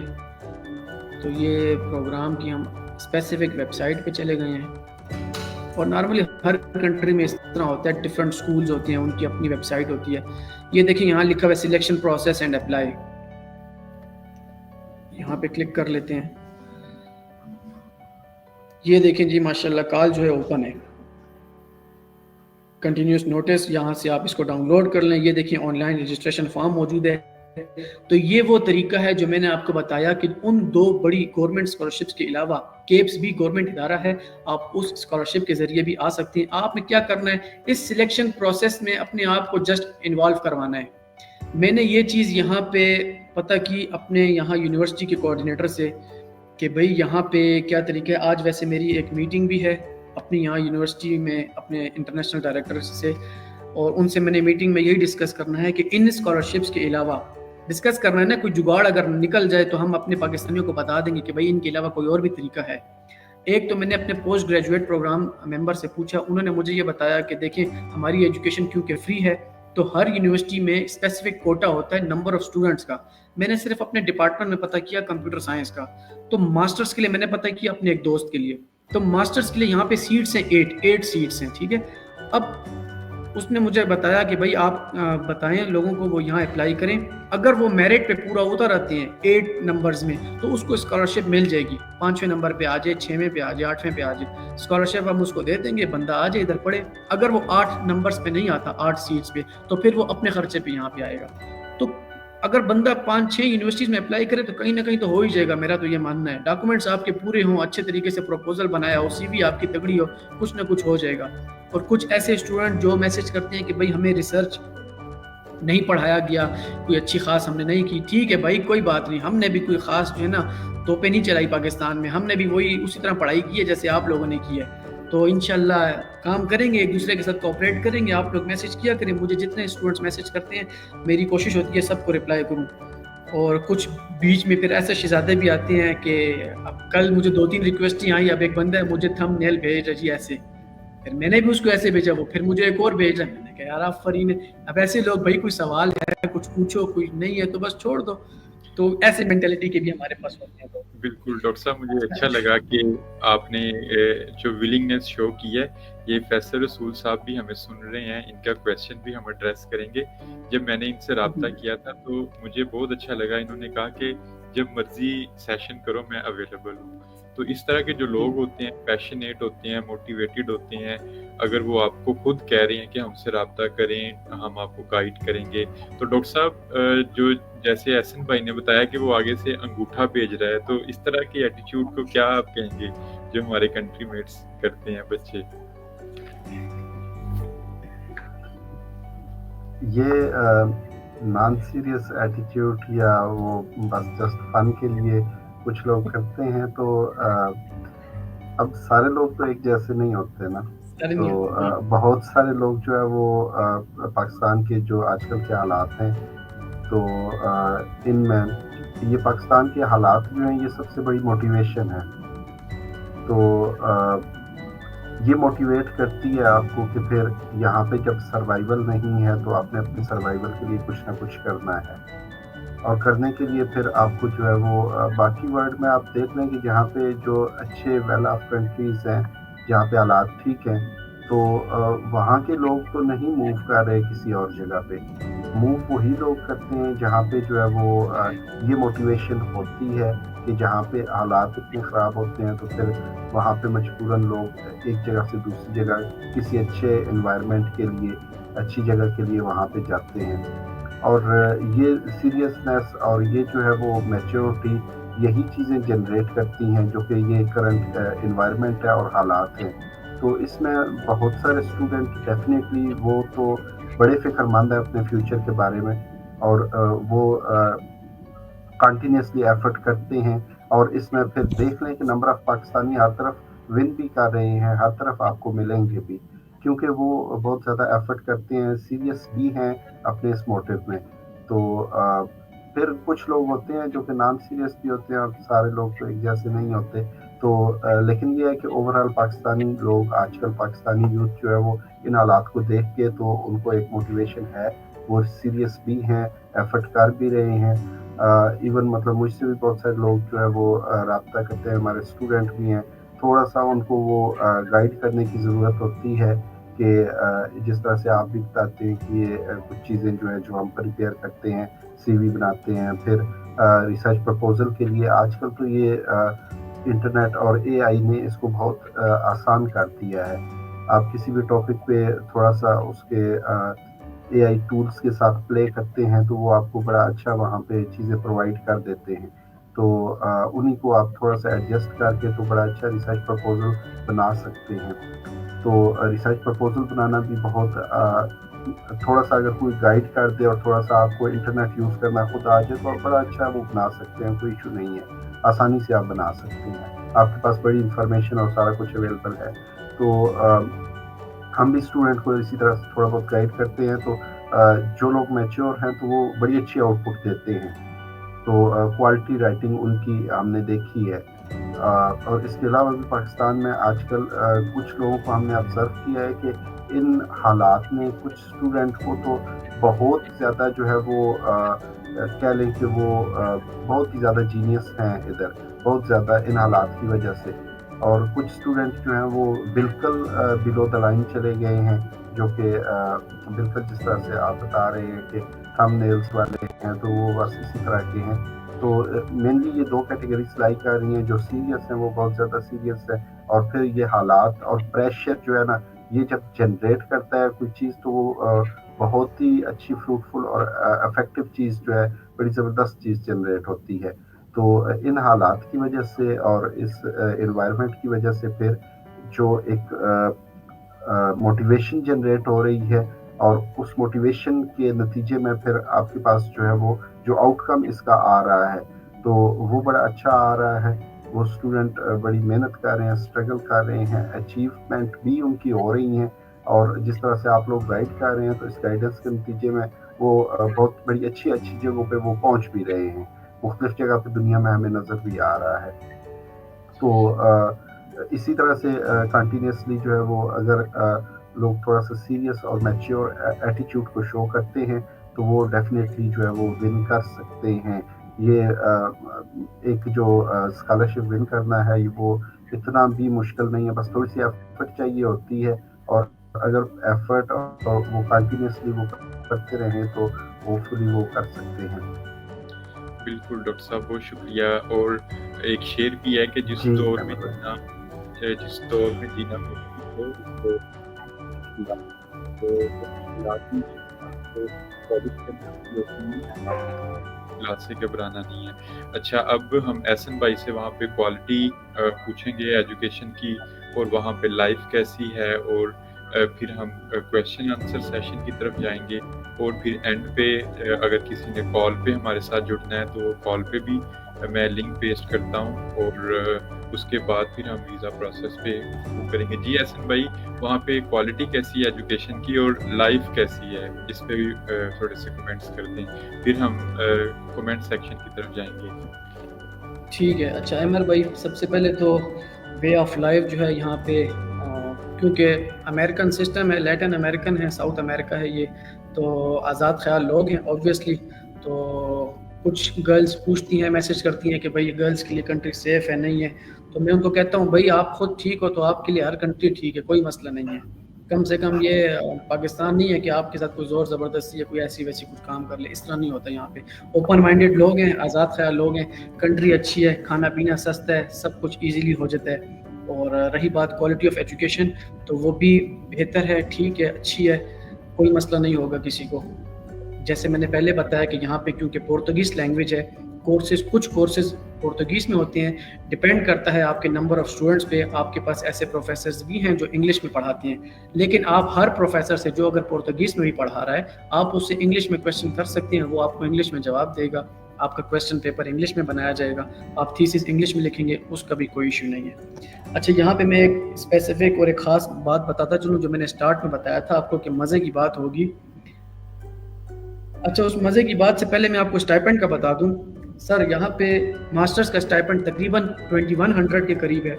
B: تو یہ پروگرام کی ہم اسپیسیفک ویب سائٹ پہ چلے گئے ہیں. اور نارملی ہر کنٹری میں اس طرح ہوتا ہے, ڈفرینٹ سکولز ہوتے ہیں, ان کی اپنی ویب سائٹ ہوتی ہے. یہ دیکھیں یہاں لکھا ہوا ہے سلیکشن پروسیس اینڈ اپلائی, یہاں پہ کلک کر لیتے ہیں. یہ دیکھیں جی ماشاءاللہ کال جو ہے اوپن ہے, کنٹینیوس نوٹس, یہاں سے آپ اس کو ڈاؤن لوڈ کر لیں. یہ دیکھیں آن لائن رجسٹریشن فارم موجود ہے. تو یہ وہ طریقہ ہے جو میں نے آپ کو بتایا کہ ان دو بڑی گورنمنٹ اسکالرشپس کے علاوہ کیپس بھی گورنمنٹ ادارہ ہے, آپ اس اسکالرشپ کے ذریعے بھی آ سکتے ہیں. آپ نے کیا کرنا ہے, اس سلیکشن پروسیس میں اپنے آپ کو جسٹ انوالو کروانا ہے. میں نے یہ چیز یہاں پہ پتہ کی اپنے یہاں یونیورسٹی کے کوآرڈینیٹر سے کہ بھئی یہاں پہ کیا طریقہ ہے. آج ویسے میری ایک میٹنگ بھی ہے اپنی یہاں یونیورسٹی میں اپنے انٹرنیشنل ڈائریکٹر سے, اور ان سے میں نے میٹنگ میں یہی ڈسکس کرنا ہے کہ ان اسکالرشپس کے علاوہ ڈسکس کرنا ہے نا, کوئی جگاڑ اگر نکل جائے تو ہم اپنے پاکستانیوں کو بتا دیں گے کہ بھئی ان کے علاوہ کوئی اور بھی طریقہ ہے. ایک تو میں نے اپنے پوسٹ گریجویٹ پروگرام ممبر سے پوچھا, انہوں نے مجھے یہ بتایا کہ دیکھیں ہماری ایجوکیشن کیونکہ فری ہے تو ہر یونیورسٹی میں اسپیسیفک کوٹا ہوتا ہے نمبر آف اسٹوڈنٹس کا. میں نے صرف اپنے ڈپارٹمنٹ میں پتہ کیا کمپیوٹر سائنس کا, تو ماسٹرز کے لیے میں نے پتہ کیا اپنے ایک دوست کے لیے, تو ماسٹرز کے لیے یہاں پہ سیٹس ہیں 8 سیٹس ہیں. ٹھیک ہے, اب اس نے مجھے بتایا کہ بھائی آپ بتائیں لوگوں کو وہ یہاں اپلائی کریں, اگر وہ میرٹ پہ پورا اتر آتے ہیں 8 نمبرز میں تو اس کو اسکالرشپ مل جائے گی. 5ویں نمبر پہ آ جائے, 6ویں پہ آ جائے, 8ویں پہ آ جائے, اسکالرشپ ہم اس کو دے دیں گے, بندہ آ جائے ادھر پڑھے. اگر وہ 8 نمبرز پہ نہیں آتا, 8 سیٹس پہ, تو پھر وہ اپنے خرچے پہ یہاں پہ آئے گا. تو اگر بندہ 5-6 یونیورسٹیز میں اپلائی کرے تو کہیں نہ کہیں تو ہو ہی جائے گا, میرا تو یہ ماننا ہے. ڈاکومنٹس آپ کے پورے ہوں, اچھے طریقے سے پروپوزل بنایا ہو, سی وی آپ کی تگڑی ہو, کچھ نہ کچھ ہو جائے گا. اور کچھ ایسے اسٹوڈنٹ جو میسج کرتے ہیں کہ بھائی ہمیں ریسرچ نہیں پڑھایا گیا, کوئی اچھی خاص ہم نے نہیں کی. ٹھیک ہے بھائی کوئی بات نہیں, ہم نے بھی کوئی خاص جو ہے نا توپے نہیں چلائی پاکستان میں, ہم نے بھی وہی اسی طرح پڑھائی کی ہے جیسے آپ لوگوں نے کی ہے. تو انشاءاللہ کام کریں گے, ایک دوسرے کے ساتھ کوآپریٹ کریں گے. آپ لوگ میسج کیا کریں, مجھے جتنے اسٹوڈنٹس میسج کرتے ہیں میری کوشش ہوتی ہے سب کو رپلائی کروں. اور کچھ بیچ میں پھر ایسے شہزادے بھی آتے ہیں کہ اب کل مجھے 2-3 ریکویسٹیں آئی, اب ایک بندہ ہے مجھے تھم نیل بھیج جی ایسے, پھر میں نے بھی اس کو ایسے بھیجا, وہ پھر مجھے ایک اور بھیجا. میں نے کہا یار آپ فرین, اب ایسے لوگ بھائی کوئی سوال ہے کچھ پوچھو, کوئی نہیں ہے تو بس چھوڑ دو. تو ایسے مینٹلٹی کے بھی ہمارے پاس ہوتے ہیں.
A: بالکل ڈاکٹر صاحب، مجھے اچھا لگا کہ آپ نے جو ولنگنیس شو کی ہے. یہ فیصل رسول صاحب بھی ہمیں سن رہے ہیں، ان کا کویشچن بھی ہم ایڈریس کریں گے. جب میں نے ان سے رابطہ کیا تھا تو مجھے بہت اچھا لگا. انہوں نے کہا کہ جب مرضی سیشن کرو میں اویلیبل ہوں. تو اس طرح کے جو لوگ ہوتے ہیں پیشنیٹ ہوتے ہیں، موٹیویٹڈ ہوتے ہیں، اگر وہ آپ کو خود کہہ رہے ہیں کہ ہم سے رابطہ کریں، ہم آپ کو گائیڈ کریں گے. تو ڈاکٹر صاحب جو جیسے احسن بھائی نے بتایا کہ وہ آگے سے انگوٹھا بھیج رہا ہے، تو اس طرح کی ایٹیچیوڈ کو کیا آپ کہیں گے جو ہمارے کنٹری میٹس کرتے ہیں بچے؟
D: یہ نان سیریس ایٹیٹیوڈ یا وہ بس جسٹ فن کے لیے کچھ لوگ کرتے ہیں. تو اب سارے لوگ تو ایک جیسے نہیں ہوتے نا. تو بہت سارے لوگ جو ہے وہ پاکستان کے جو آج کل کے حالات ہیں، تو ان میں یہ پاکستان کے حالات جو ہیں یہ سب سے بڑی موٹیویشن ہے. تو یہ موٹیویٹ کرتی ہے آپ کو کہ پھر یہاں پہ جب سروائیول نہیں ہے تو آپ نے اپنے سروائیول کے لیے کچھ نہ کچھ کرنا ہے. اور کرنے کے لیے پھر آپ کو جو ہے وہ باقی ورلڈ میں آپ دیکھ لیں کہ جہاں پہ جو اچھے ویل آف کنٹریز ہیں، جہاں پہ حالات ٹھیک ہیں، تو وہاں کے لوگ تو نہیں موو کر رہے کسی اور جگہ پہ. موو وہی لوگ کرتے ہیں جہاں پہ جو ہے وہ یہ موٹیویشن ہوتی ہے کہ جہاں پہ حالات اتنے خراب ہوتے ہیں تو پھر وہاں پہ مجبوراً لوگ ایک جگہ سے دوسری جگہ کسی اچھے انوائرمنٹ کے لیے، اچھی جگہ کے لیے وہاں پہ جاتے ہیں. اور یہ سیریسنس اور یہ جو ہے وہ میچورٹی یہی چیزیں جنریٹ کرتی ہیں جو کہ یہ کرنٹ انوائرمنٹ ہے اور حالات ہیں. تو اس میں بہت سارے اسٹوڈنٹ ڈیفینیٹلی وہ تو بڑے فکر مند ہیں اپنے فیوچر کے بارے میں، اور وہ کنٹینیوسلی ایفرٹ کرتے ہیں. اور اس میں پھر دیکھ لیں کہ نمبر آف پاکستانی ہر طرف ون بھی کر رہے ہیں، ہر طرف آپ کو ملیں گے بھی، کیونکہ وہ بہت زیادہ ایفرٹ کرتے ہیں، سیریس بھی ہیں اپنے اس موٹو میں. تو پھر کچھ لوگ ہوتے ہیں جو کہ نان سیریس بھی ہوتے ہیں، اور سارے لوگ تو ایک جیسے نہیں ہوتے. تو لیکن یہ ہے کہ اوور آل پاکستانی لوگ آج کل پاکستانی یوتھ جو ہے وہ ان حالات کو دیکھ کے تو ان کو ایک موٹیویشن ہے، وہ سیریس بھی ہیں، ایفرٹ کر بھی رہے ہیں. ایون مطلب مجھ سے بھی بہت سارے لوگ جو ہے وہ رابطہ کرتے ہیں، ہمارے اسٹوڈنٹ بھی ہیں. تھوڑا سا ان کو وہ گائیڈ کرنے کی ضرورت ہوتی ہے کہ جس طرح سے آپ بھی بتاتے ہیں کہ یہ کچھ چیزیں جو ہیں جو ہم پریپیئر کرتے ہیں، سی وی بناتے ہیں، پھر ریسرچ پرپوزل کے لیے آج کل تو یہ انٹرنیٹ اور اے آئی نے اس کو بہت آسان کر دیا ہے. آپ کسی بھی ٹاپک پہ تھوڑا سا اس کے اے آئی ٹولز کے ساتھ پلے کرتے ہیں تو وہ آپ کو بڑا اچھا وہاں پہ چیزیں پرووائڈ کر دیتے ہیں. تو انہی کو آپ تھوڑا سا ایڈجسٹ کر کے تو بڑا اچھا ریسرچ پرپوزل بنا سکتے ہیں. تو ریسرچ پرپوزل بنانا بھی بہت تھوڑا سا اگر کوئی گائیڈ کر دے اور تھوڑا سا آپ کو انٹرنیٹ یوز کرنا خود آ جائے تو آپ بڑا اچھا وہ بنا سکتے ہیں، کوئی ایشو نہیں ہے، آسانی سے آپ بنا سکتے ہیں. آپ کے پاس بڑی انفارمیشن اور سارا کچھ اویلیبل ہے. تو ہم بھی اسٹوڈنٹ کو اسی طرح سے تھوڑا بہت گائیڈ کرتے ہیں. تو جو لوگ میچور ہیں تو وہ بڑی اچھی آؤٹ پٹ دیتے ہیں. تو کوالٹی رائٹنگ ان کی ہم نے دیکھی ہے. اور اس کے علاوہ بھی پاکستان میں آج کل کچھ لوگوں کو ہم نے آبزرو کیا ہے کہ ان حالات میں کچھ اسٹوڈنٹ کو تو بہت زیادہ جو ہے وہ کہہ لیں کہ وہ بہت ہی زیادہ جینیس ہیں ادھر، بہت زیادہ ان حالات کی وجہ سے. اور کچھ اسٹوڈنٹ جو ہیں وہ بالکل بلو دا لائن چلے گئے ہیں، جو کہ بالکل جس طرح سے آپ بتا رہے ہیں کہ تھم نیلز والے ہیں تو وہ بس اسی طرح کے ہیں. تو مینلی یہ دو کیٹیگریز لائک کر رہی ہیں، جو سیریس ہیں وہ بہت زیادہ سیریس ہے، اور پھر یہ حالات اور پریشر جو ہے نا یہ جب جنریٹ کرتا ہے کوئی چیز تو وہ بہت ہی اچھی فروٹفل اور افیکٹو چیز جو ہے بڑی زبردست چیز جنریٹ ہوتی ہے. تو ان حالات کی وجہ سے اور اس انوائرمنٹ کی وجہ سے پھر جو ایک موٹیویشن جنریٹ ہو رہی ہے، اور اس موٹیویشن کے نتیجے میں پھر آپ کے پاس جو ہے وہ جو آؤٹ کم اس کا آ رہا ہے تو وہ بڑا اچھا آ رہا ہے. وہ اسٹوڈنٹ بڑی محنت کر رہے ہیں، اسٹرگل کر رہے ہیں، اچیومنٹ بھی ان کی ہو رہی ہیں. اور جس طرح سے آپ لوگ گائیڈ کر رہے ہیں تو اس گائیڈنس کے نتیجے میں وہ بہت بڑی اچھی جگہوں پہ وہ پہنچ بھی رہے ہیں، مختلف جگہ پہ دنیا میں ہمیں نظر بھی آ رہا ہے. تو اسی طرح سے کنٹینیوسلی جو ہے وہ اگر لوگ تھوڑا سا سیریس اور میچیور ایٹیچیوڈ کو شو کرتے ہیں تو وہ ڈیفینیٹلی جو ہے وہ ون کر سکتے ہیں یہ ایک جو اسکالرشپ ون کرنا ہے وہ اتنا بھی مشکل نہیں ہے، بس تھوڑی سی ایفرٹ چاہیے ہوتی ہے، اور اگر ایفرٹ اور وہ کنٹینیوسلی وہ کرتے رہیں تو ہوپ فلی وہ کر سکتے ہیں۔
A: بالکل ڈاکٹر صاحب بہت شکریہ۔ اور ایک شعر بھی ہے کہ جس
D: جی
A: دور میں
D: احمد
A: جینا ہو کلاس سے گھبرانا نہیں ہے۔ اچھا، اب ہم احسن بھائی سے وہاں پہ کوالٹی پوچھیں گے ایجوکیشن کی، اور وہاں پہ لائف کیسی ہے، اور پھر ہم کویشچن آنسر سیشن کی طرف جائیں گے، اور پھر اینڈ پہ اگر کسی نے کال پہ ہمارے ساتھ جڑنا ہے تو وہ کال پہ بھی میں لنک پیسٹ کرتا ہوں، اور اس کے بعد پھر ہم ویزا پروسیس پہ گفتگو کریں گے۔ جی احسن بھائی، وہاں پہ کوالٹی کیسی ہے ایجوکیشن کی، اور لائف کیسی ہے، اس پہ بھی تھوڑے سے کمنٹس کر دیں، پھر ہم کمنٹ سیکشن کی طرف جائیں گے۔
B: ٹھیک ہے۔ اچھا عمر بھائی، سب سے پہلے تو وے آف لائف جو ہے یہاں پہ کیونکہ امریکن سسٹم ہے، لیٹن امریکن ہے، ساؤتھ امریکہ ہے یہ، تو آزاد خیال لوگ ہیں اوبویسلی، تو کچھ گرلز پوچھتی ہیں، میسج کرتی ہیں کہ بھائی گرلز کے لیے کنٹری سیف ہے نہیں ہے، تو میں ان کو کہتا ہوں بھائی آپ خود ٹھیک ہو تو آپ کے لیے ہر کنٹری ٹھیک ہے، کوئی مسئلہ نہیں ہے۔ کم سے کم یہ پاکستان نہیں ہے کہ آپ کے ساتھ کوئی زور زبردستی یا کوئی ایسی ویسی کچھ کام کر لے، اس طرح نہیں ہوتا یہاں پہ۔ اوپن مائنڈیڈ لوگ ہیں، آزاد خیال لوگ ہیں، کنٹری اچھی ہے، کھانا پینا سستا ہے، سب کچھ ایزیلی ہو جاتا ہے۔ اور رہی بات کوالٹی آف ایجوکیشن، تو وہ بھی بہتر ہے، ٹھیک ہے، اچھی ہے، کوئی مسئلہ نہیں ہوگا کسی کو۔ جیسے میں نے پہلے بتایا کہ یہاں پہ کیونکہ پورتگیز لینگویج ہے، کچھ کورسز پورتگیز میں ہوتے ہیں، ڈپینڈ کرتا ہے آپ کے نمبر آف اسٹوڈنٹس پہ۔ آپ کے پاس ایسے پروفیسرز بھی ہیں جو انگلش میں پڑھاتے ہیں، لیکن آپ ہر پروفیسر سے جو اگر پورتگیز میں بھی پڑھا رہا ہے، آپ اس سے انگلش میں کویشچن کر سکتے ہیں، وہ آپ کو انگلش میں جواب دے گا، آپ کا کویشچن پیپر انگلش میں بنایا جائے گا، آپ تھیسس انگلش میں لکھیں گے، اس کا بھی کوئی ایشو نہیں ہے۔ اچھا، یہاں پہ میں ایک اسپیسیفک اور ایک خاص بات بتاتا چلوں جو میں نے اسٹارٹ میں بتایا تھا آپ کو کہ مزے کی بات ہوگی۔ اچھا، اس مزے کی بات سے پہلے میں آپ کو اسٹائپنڈ کا بتا دوں۔ سر یہاں پہ ماسٹرز کا اسٹائپنڈ تقریباً 2100 کے قریب ہے،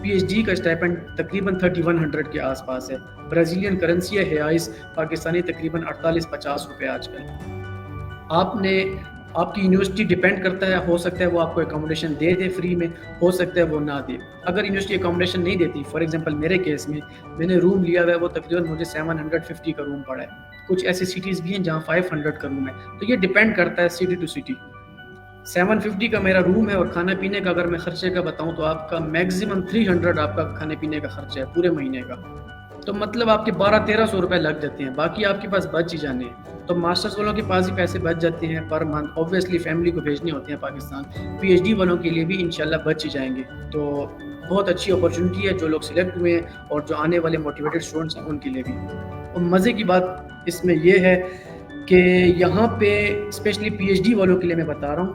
B: پی ایچ ڈی کا اسٹائپنڈ تقریباً 3100 کے آس پاس ہے۔ برازیلین کرنسی ہے ہیائز، پاکستانی تقریباً 48-50 روپے آج کل۔ آپ کی یونیورسٹی ڈیپینڈ کرتا ہے، ہو سکتا ہے وہ آپ کو اکاموڈیشن دے دے فری میں، ہو سکتا ہے وہ نہ دے۔ اگر یونیورسٹی اکاموڈیشن نہیں دیتی، فار ایگزامپل میرے کیس میں نے روم لیا ہوا ہے، وہ تقریباً مجھے 750 کا روم پڑا ہے۔ کچھ ایسی سٹیز بھی ہیں جہاں 500 کا روم ہے، تو یہ ڈیپینڈ کرتا ہے سٹی ٹو سٹی۔ 750 کا میرا روم ہے، اور کھانا پینے کا اگر میں خرچے کا بتاؤں تو آپ کا میکسیمم 300 آپ کا کھانے پینے کا خرچہ ہے پورے مہینے کا، تو مطلب آپ کے 1200-1300 روپے لگ جاتے ہیں، باقی آپ کے پاس بچ ہی جانے ہیں۔ تو ماسٹرز والوں کے پاس ہی پیسے بچ جاتے ہیں پر منتھ، اوبویسلی فیملی کو بھیجنے ہوتے ہیں پاکستان۔ پی ایچ ڈی والوں کے لیے بھی انشاءاللہ بچ ہی جائیں گے، تو بہت اچھی اپرچونٹی ہے جو لوگ سلیکٹ ہوئے ہیں اور جو آنے والے موٹیویٹڈ اسٹوڈنٹس ہیں ان کے لیے بھی۔ اور مزے کی بات اس میں یہ ہے کہ یہاں پہ اسپیشلی پی ایچ ڈی والوں کے لیے میں بتا رہا ہوں،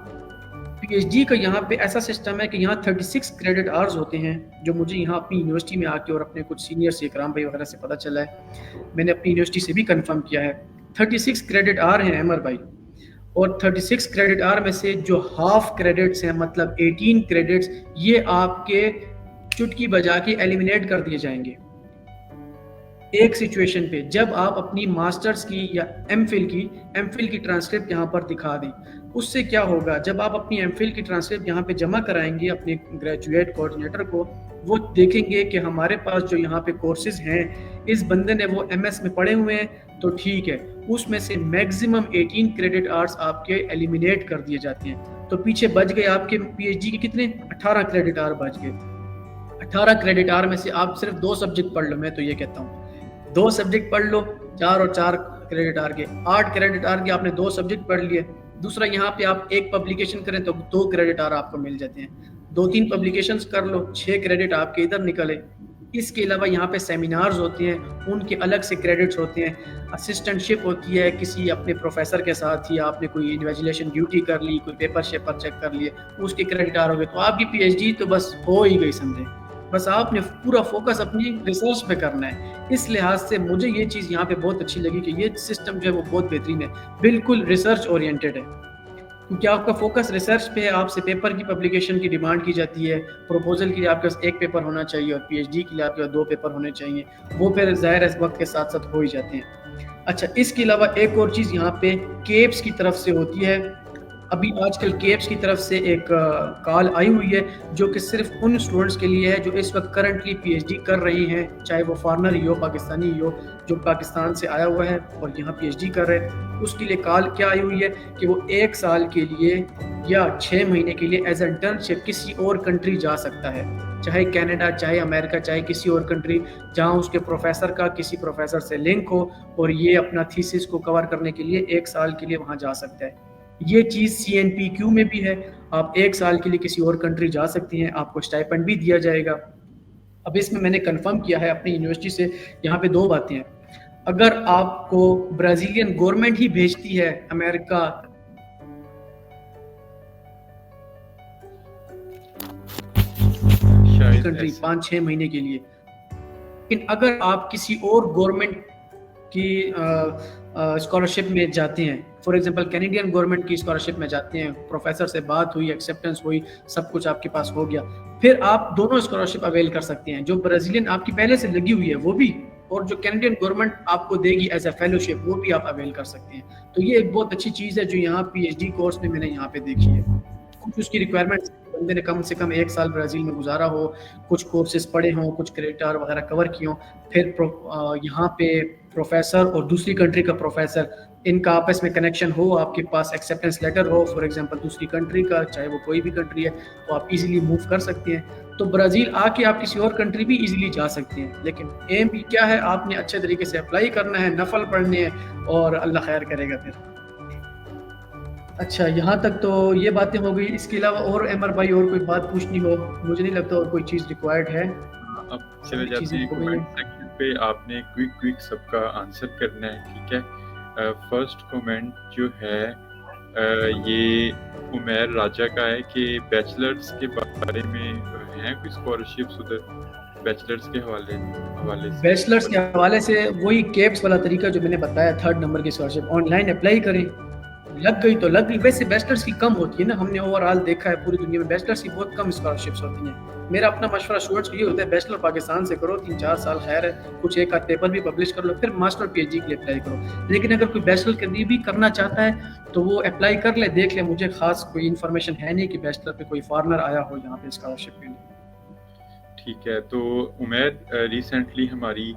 B: پی ایچ ڈی کا یہاں پہ ایسا سسٹم ہے کہ یہاں 36 کریڈٹ آورز ہوتے ہیں، جو مجھے یہاں اپنی یونیورسٹی میں آ کے اور اپنے کچھ سینئر سے اکرام بھائی وغیرہ سے پتہ چلا ہے، میں نے اپنی یونیورسٹی سے بھی کنفرم کیا ہے۔ 36 کریڈٹ آور ہیں عمر بھائی، اور 36 کریڈٹ آور میں سے جو ہاف کریڈٹس ہیں، مطلب 18 کریڈٹس، یہ آپ کے چٹکی بجا کے ایلیمینیٹ کر دیے جائیں گے ایک سچویشن پہ، جب آپ اپنی ماسٹرز کی یا ایم فل کی ٹرانسکرپٹ یہاں پر دکھا دیں۔ اس سے کیا ہوگا، جب آپ اپنی ایم فل کی ٹرانسکرپٹ یہاں پہ جمع کرائیں گے اپنے گریجویٹ کوآرڈینیٹر کو، وہ دیکھیں گے کہ ہمارے پاس جو یہاں پہ کورسز ہیں، اس بندے نے وہ ایم ایس میں پڑھے ہوئے ہیں تو ٹھیک ہے، اس میں سے میکسیمم 18 کریڈٹ آورز آپ کے ایلیمینیٹ کر دیے جاتے ہیں، تو پیچھے بچ گئے آپ کے پی ایچ ڈی کے کتنے 18 کریڈٹ آور بچ گئے۔ 18 کریڈٹ آور میں سے آپ صرف 2 سبجیکٹ پڑھ لو، میں تو یہ کہتا ہوں 2 سبجیکٹ پڑھ لو، 4 اور 4 کریڈٹ آر کے 8 کریڈٹ آر کے آپ نے 2 سبجیکٹ پڑھ لیے۔ دوسرا یہاں پہ آپ ایک پبلیکیشن کریں تو 2 کریڈٹ آر آپ کو مل جاتے ہیں، 2-3 پبلیکیشنز کر لو، 6 کریڈٹ آپ کے ادھر نکلے۔ اس کے علاوہ یہاں پہ سیمینارز ہوتے ہیں، ان کے الگ سے کریڈٹس ہوتے ہیں، اسسٹنٹ شپ ہوتی ہے کسی اپنے پروفیسر کے ساتھ، یا آپ نے کوئی انویجیلیشن ڈیوٹی کر لی، کوئی پیپر شیپر چیک کر لیے، اس کے کریڈٹ آر ہو گئے، تو آپ کی پی ایچ ڈی تو بس ہو ہی گئی سمجھے۔ بس آپ نے پورا فوکس اپنی ریسرچ پہ کرنا ہے۔ اس لحاظ سے مجھے یہ چیز یہاں پہ بہت اچھی لگی کہ یہ سسٹم جو ہے وہ بہت بہترین ہے، بالکل ریسرچ اورینٹیڈ ہے، کیونکہ آپ کا فوکس ریسرچ پہ ہے۔ آپ سے پیپر کی پبلیکیشن کی ڈیمانڈ کی جاتی ہے، پروپوزل کے لیے آپ کے پاس 1 پیپر ہونا چاہیے، اور پی ایچ ڈی کے لیے آپ کے پاس 2 پیپر ہونے چاہیے، وہ پھر ظاہر ہے وقت کے ساتھ ساتھ ہو ہی جاتے ہیں۔ اچھا، اس کے علاوہ ایک اور چیز یہاں پہ کیپس کی طرف سے ہوتی ہے، ابھی آج کل کیپس کی طرف سے ایک کال آئی ہوئی ہے جو کہ صرف ان اسٹوڈنٹس کے لیے ہے جو اس وقت کرنٹلی پی ایچ ڈی کر رہی ہیں، چاہے وہ فارنر ہی ہو، پاکستانی ہی ہو، جو پاکستان سے آیا ہوا ہے اور یہاں پی ایچ ڈی کر رہے ہیں. اس کے لیے کال کیا آئی ہوئی ہے کہ وہ 1 سال کے لیے یا 6 مہینے کے لیے ایز انٹرنشپ کسی اور کنٹری جا سکتا ہے، چاہے کینیڈا، چاہے امریکہ، چاہے کسی اور کنٹری جہاں اس کے پروفیسر کا کسی پروفیسر سے لنک ہو اور یہ اپنا تھیسس کو کور کرنے کے لیے 1 سال کے لیے وہاں جا سکتا ہے. یہ چیز سی این پی کیو میں بھی ہے، آپ 1 سال کے لیے کسی اور کنٹری جا سکتی ہیں، آپ کو اسٹائپنڈ بھی دیا جائے گا. اب اس میں نے کنفرم کیا ہے اپنی یونیورسٹی سے، یہاں پہ 2 باتیں ہیں. اگر آپ کو برازیلین گورنمنٹ ہی بھیجتی ہے امریکہ کنٹری 5-6 مہینے کے لیے، لیکن اگر آپ کسی اور گورنمنٹ کی اسکالرشپ میں جاتے ہیں، فار ایگزامپل کینیڈین گورنمنٹ کی اسکالرشپ میں جاتے ہیں، پروفیسر سے بات ہوئی، ایکسیپٹنس ہوئی، سب کچھ آپ کے پاس ہو گیا، پھر آپ دونوں اسکالرشپ اویل کر سکتے ہیں. جو برازیلین آپ کی پہلے سے لگی ہوئی ہے وہ بھی، اور جو کینیڈین گورنمنٹ آپ کو دے گی ایز اے فیلوشپ وہ بھی آپ اویل کر سکتے ہیں. تو یہ ایک بہت اچھی چیز ہے جو یہاں پی ایچ ڈی کورس میں نے یہاں پہ دیکھی ہے. کچھ اس کی ریکوائرمنٹ بندے نے کم سے کم 1 سال برازیل میں گزارا ہو، کچھ کورسز پڑھے ہوں، کچھ کریڈٹ وغیرہ کور کیے ہوں، پھر یہاں پہ پروفیسر اور دوسری کنٹری کا پروفیسر، ان کا آپس میں کنیکشن ہو، آپ کے پاس ایکسیپٹنس لیٹر ہو فار ایگزامپل دوسری کنٹری کا، چاہے وہ کوئی بھی کنٹری ہے، تو آپ ایزیلی موو کر سکتے ہیں. تو برازیل آ کے آپ کسی اور کنٹری بھی ایزیلی جا سکتے ہیں، لیکن ایم بھی کیا ہے، آپ نے اچھے طریقے سے اپلائی کرنا ہے، نفل پڑھنے ہیں اور اللہ خیر کرے گا پھر. اچھا، یہاں تک تو یہ باتیں ہو گئی. اس کے علاوہ اور عمر بھائی اور کوئی بات پوچھنی ہو؟ مجھے نہیں لگتا اور کوئی چیز ریکوائرڈ ہے.
A: اب چلے جاتے ہیں کمنٹ سیکشن پہ. آپ نے کوئک سب کا آنسر کرنا ہے، ٹھیک ہے. فرسٹ کمنٹ جو ہے یہ عمیر راجہ کا ہے کہ بیچلرز کے بارے میں ہیں کوئی اسکالرشپس ادھر بیچلرز کے حوالے سے؟
B: بیچلرز کے حوالے سے وہی کیپس والا طریقہ جو میں نے بتایا، 3rd نمبر کی اسکالرشپ آن لائن اپلائی کریں، لگ گئی تو لگ گئی. ویسے بیچلرز کی کم ہوتی ہے نا، ہم نے اوور آل دیکھا ہے پوری دنیا میں بیچلرز کی بہت کم اسکالرشپس ہوتی ہیں. میرا اپنا مشورہ اسٹوڈنٹس کو یہ ہوتا ہے بیچلر پاکستان سے کرو، 3-4 سال خیر ہے، کچھ 1 آدھ پیپر بھی پبلش کر لو، پھر ماسٹر پی ایچ ڈی کے لیے اپلائی کرو. لیکن اگر کوئی بیچلر کے لیے بھی کرنا چاہتا ہے تو وہ اپلائی کر لے، دیکھ لے. مجھے خاص کوئی انفارمیشن ہے نہیں کہ بیچلر پہ کوئی فارنر آیا ہو یہاں پہ اسکالرشپ کے لیے.
A: ٹھیک ہے. تو عمیر ریسنٹلی ہماری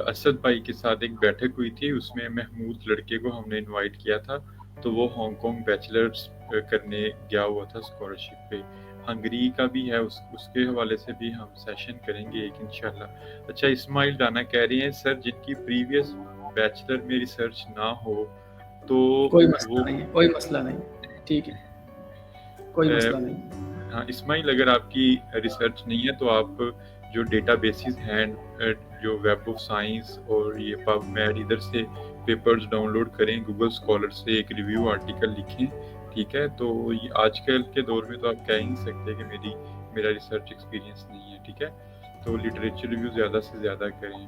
A: اسد بھائی کے ساتھ ایک بیٹھک ہوئی تھی، اس میں محمود لڑکے کو ہم نے انوائٹ کیا تھا، تو وہ ہانگ کانگ بیچلرز کرنے گیا ہوا تھا اسکالرشپ پہ. ہنگری کا بھی ہے، اس کے حوالے سے بھی ہم سیشن کریں گے ایک انشاءاللہ. اچھا، اسماعیل ڈانا کہہ رہے ہیں سر جن کی پریویس بیچلر میں ریسرچ نہ ہو تو
B: کوئی مسئلہ نہیں ہے، کوئی مسئلہ نہیں، ٹھیک ہے، کوئی مسئلہ نہیں.
A: ہاں اسماعیل، اگر آپ کی ریسرچ نہیں ہے تو آپ جو ڈیٹا بیسز ہیں، جو ویب آف سائنس اور یہ پب میڈ، ادھر سے پیپرز ڈاؤن لوڈ کریں، گوگل اسکالر سے ایک ریویو آرٹیکل لکھیں، ٹھیک ہے. تو آج کل کے دور میں تو آپ کہہ ہی نہیں سکتے کہ میرا ریسرچ ایکسپیرینس نہیں ہے، ٹھیک ہے. تو لٹریچر ریویو زیادہ سے زیادہ کریں.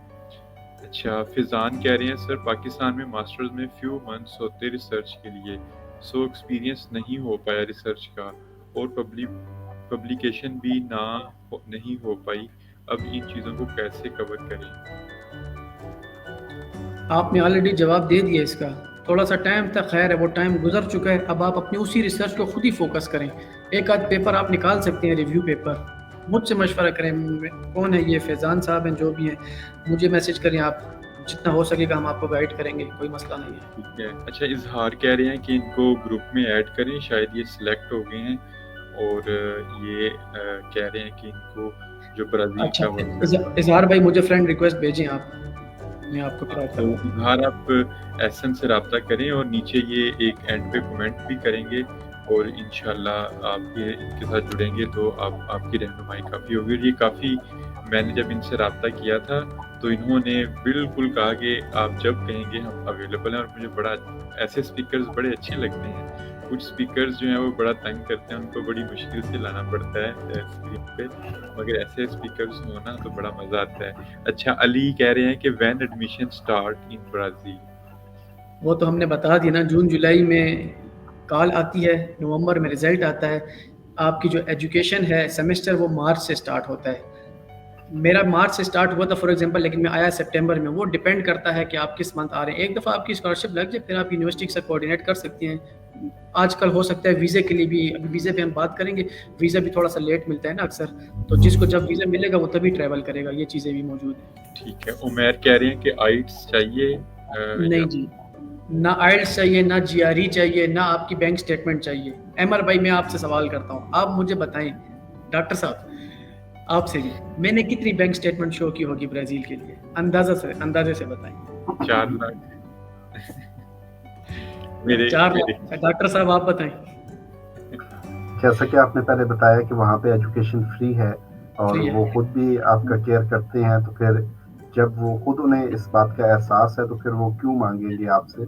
A: اچھا، فیضان کہہ رہے ہیں سر پاکستان میں ماسٹرز میں فیو منتھس ہوتے ریسرچ کے لیے، سو ایکسپیرینس نہیں ہو پایا ریسرچ کا اور پبلیکیشن بھی نہیں ہو پائی. اب ان چیزوں کو کیسے کور کریں؟
B: آپ نے آلریڈی جواب دے دیا اس کا. تھوڑا سا ٹائم تھا، خیر ہے وہ ٹائم گزر چکا ہے. اب آپ اپنی اسی ریسرچ کو خود ہی فوکس کریں. 1 آدھ پیپر آپ نکال سکتے ہیں، ریویو پیپر. مجھ سے مشورہ کریں. کون ہے یہ؟ فیضان صاحب ہیں جو بھی ہیں، مجھے میسج کریں. آپ جتنا ہو سکے گا ہم آپ کو گائیڈ کریں گے، کوئی مسئلہ نہیں ہے.
A: ٹھیک ہے. اچھا، اظہار کہہ رہے ہیں کہ ان کو گروپ میں ایڈ کریں، شاید یہ سلیکٹ ہو گئے ہیں، اور یہ کہہ رہے ہیں کہ ان کو جو برازیل
B: اچھا،
A: کا
B: اظہار بھائی مجھے فرینڈ ریکویسٹ بھیجیں آپ، میں آپ کو ٹرائی کروں.
A: اظہار آپ ایسن سے رابطہ کریں اور نیچے یہ ایک اینڈ پہ کمنٹ بھی کریں گے، اور انشاءاللہ آپ ان کے ساتھ جڑیں گے تو آپ کی رہنمائی کافی ہوگی. اور یہ کافی، میں نے جب ان سے رابطہ کیا تھا تو انہوں نے بالکل کہا کہ آپ جب کہیں گے ہم اویلیبل ہیں. اور مجھے بڑا ایسے اسپیکرز بڑے اچھے لگتے ہیں. کچھ اسپیکرز جو ہیں وہ بڑا تنگ کرتے ہیں، ان کو بڑی مشکل سے لانا پڑتا ہے اسکرین پہ، مگر ایسے اسپیکرز ہونا تو بڑا مزہ آتا ہے. اچھا، علی کہہ رہے ہیں کہ when admission start in Brazil?
B: وہ تو ہم نے بتا دیا نا، جون جولائی میں کال آتی ہے، نومبر میں رزلٹ آتا ہے. آپ کی جو ایجوکیشن ہے سیمسٹر وہ مارچ سے سٹارٹ ہوتا ہے. میرا مارچ سے اسٹارٹ ہوا تھا فار ایگزامپل، لیکن میں آیا سپٹمبر میں. وہ ڈپینڈ کرتا ہے کہ آپ کس منتھ آ رہے ہیں. ایک دفعہ آپ کی اسکالرشپ لگ جائے پھر آپ یونیورسٹی کے ساتھ کوآرڈینیٹ کر سکتے ہیں. آج کل ہو سکتا ہے ویزے کے لیے بھی، ابھی ویزے پہ ہم بات کریں گے، ویزا بھی تھوڑا سا لیٹ ملتا ہے نا اکثر، تو جس کو جب ویزا ملے گا وہ تبھی ٹریول کرے گا. یہ چیزیں بھی موجود ہیں.
A: ٹھیک ہے. عمیر کہہ رہے ہیں کہ آئٹس چاہیے
B: نہیں جی، نہ آئلٹس چاہیے، نہ جی آر ای چاہیے، نہ آپ کی بینک اسٹیٹمنٹ چاہیے. احمر بھائی میں آپ سے سوال کرتا ہوں، آپ مجھے بتائیں ڈاکٹر صاحب آپ سے بھی، میں نے کتنی بینک اسٹیٹمنٹ شو کی ہوگی برازیل کے لیے؟ اندازے سے بتائیں.
A: 4 لاکھ میرے
B: 4 لاکھ. ڈاکٹر صاحب آپ بتائیں.
D: جیسا کہ آپ نے پہلے بتایا کہ وہاں پہ ایجوکیشن فری ہے اور
B: Free ہے.
D: وہ خود بھی آپ کا کیئر کرتے ہیں، تو پھر جب وہ خود انہیں اس بات کا احساس ہے تو پھر وہ کیوں مانگیں گے آپ سے؟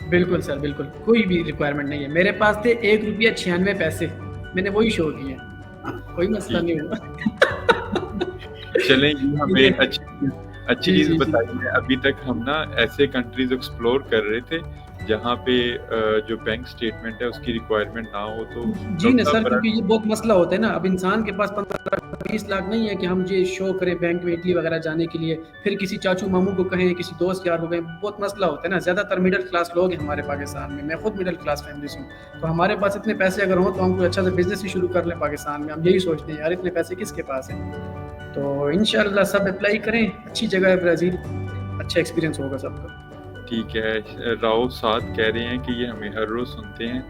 B: بالکل سر، بالکل کوئی بھی ریکوائرمنٹ نہیں ہے. میرے پاس تھے 1 روپیہ 96 پیسے، میں نے وہی شو کیے، کوئی مسئلہ نہیں ہوا.
A: چلیں یہ ہمیں اچھی چیز
B: جی.
A: بتائی ہے. ابھی تک ہم نا ایسے کنٹریز ایکسپلور کر رہے تھے جہاں پہ جو بینک اسٹیٹمنٹ ہے اس کی ریکوائرمنٹ نہ ہو. تو
B: جی نا سر، کیونکہ یہ بہت مسئلہ ہوتا ہے نا. اب انسان کے پاس 15-20 لاکھ نہیں ہے کہ ہم یہ شو کریں بینک میں اٹلی وغیرہ جانے کے لیے، پھر کسی چاچو ماموں کو کہیں، کسی دوست یار کو کہیں. بہت مسئلہ ہوتا ہے نا. زیادہ تر مڈل کلاس لوگ ہیں ہمارے پاکستان میں. میں خود مڈل کلاس فیملی سے ہوں، تو ہمارے پاس اتنے پیسے اگر ہوں تو ہم کوئی اچھا سا بزنس ہی شروع کر لیں پاکستان میں. ہم یہی سوچتے ہیں یار اتنے پیسے کس کے پاس ہیں. تو انشاءاللہ سب اپلائی کریں. اچھی جگہ ہے برازیل، اچھا ایکسپیرینس ہوگا سب کا.
A: ٹھیک ہے. راؤ سعد کہہ رہے ہیں کہ یہ ہمیں ہر روز سنتے ہیں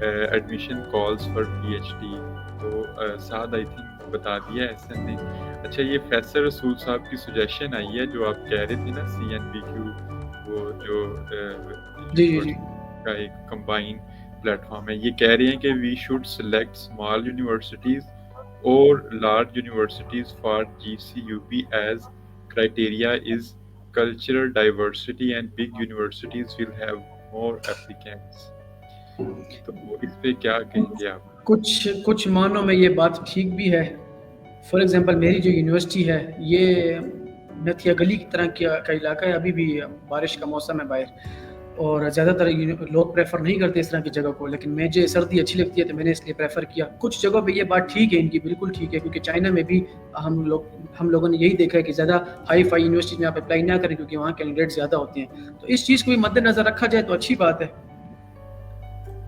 A: admission calls for P H D. تو سعد آئی تھنک بتا دیا ایسے نے. اچھا یہ فیصل رسول صاحب کی سجیشن آئی ہے جو آپ کہہ رہے تھے نا سی این بی کیو، وہ جو
B: جی.
A: کا ایک کمبائن پلیٹ فارم ہے. یہ کہہ رہے ہیں کہ we should select small universities اور large universities for G C U P as criteria is cultural diversity and big universities will have more applicants. تو اس پہ کیا کہیں گے آپ؟
B: کچھ معنوں میں یہ بات ٹھیک بھی ہے. فار ایگزامپل میری جو یونیورسٹی ہے یہ نتھیا گلی کی طرح کا علاقہ ہے. ابھی بھی بارش کا موسم ہے باہر، اور زیادہ تر لوگ پریفر نہیں کرتے اس طرح کی جگہ کو، لیکن مجھے سردی اچھی لگتی ہے تو میں نے اس لیے پریفر کیا. کچھ جگہوں پہ یہ بات ٹھیک ہے ان کی، بالکل ٹھیک ہے، کیونکہ چائنا میں بھی ہم لوگوں نے یہی دیکھا ہے کہ زیادہ ہائی فائی یونیورسٹی میں آپ اپلائی نہ کریں کیونکہ وہاں کینڈیڈیٹ زیادہ ہوتے ہیں. تو اس چیز کو بھی مد نظر رکھا جائے تو اچھی بات ہے.